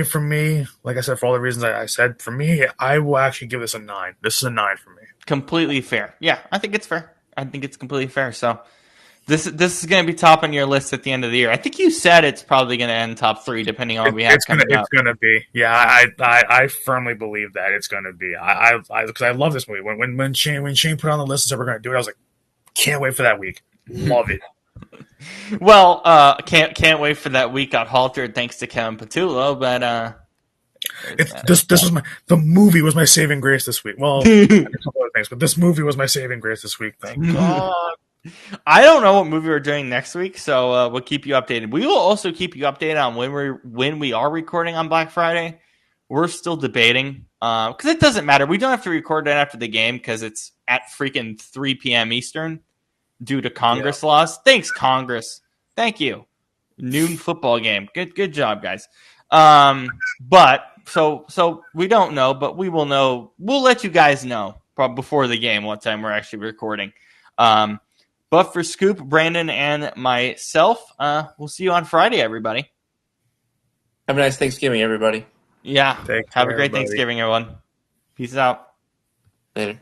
for me, like I said, for all the reasons I said, for me, I will actually give this a 9. This is a 9 for me. Completely fair. Yeah, I think it's fair. I think it's completely fair. So this is going to be top on your list at the end of the year. I think you said it's probably going to end top 3, depending on what we have coming up. It's going to be. Yeah, I firmly believe that it's going to be. Because I love this movie. When Shane put on the list and said we're going to do it, I was like, can't wait for that week. Love it. Well, can't wait for that week. Got haltered thanks to Kevin Patullo, but this was the movie was my saving grace this week. Well, a couple other things, but this movie was my saving grace this week. Thank God. I don't know what movie we're doing next week, so we'll keep you updated. We will also keep you updated on when we are recording on Black Friday. We're still debating because it doesn't matter. We don't have to record that after the game because it's at freaking 3 p.m. Eastern due to Congress laws. Thanks, Congress. Thank you. Noon football game. Good job, guys. But so we don't know, but we will know. We'll let you guys know before the game what time we're actually recording. But for Scoop, Brandon, and myself, we'll see you on Friday, everybody. Have a nice Thanksgiving, everybody. Yeah. Have a great Thanksgiving, everyone. Peace out. Later.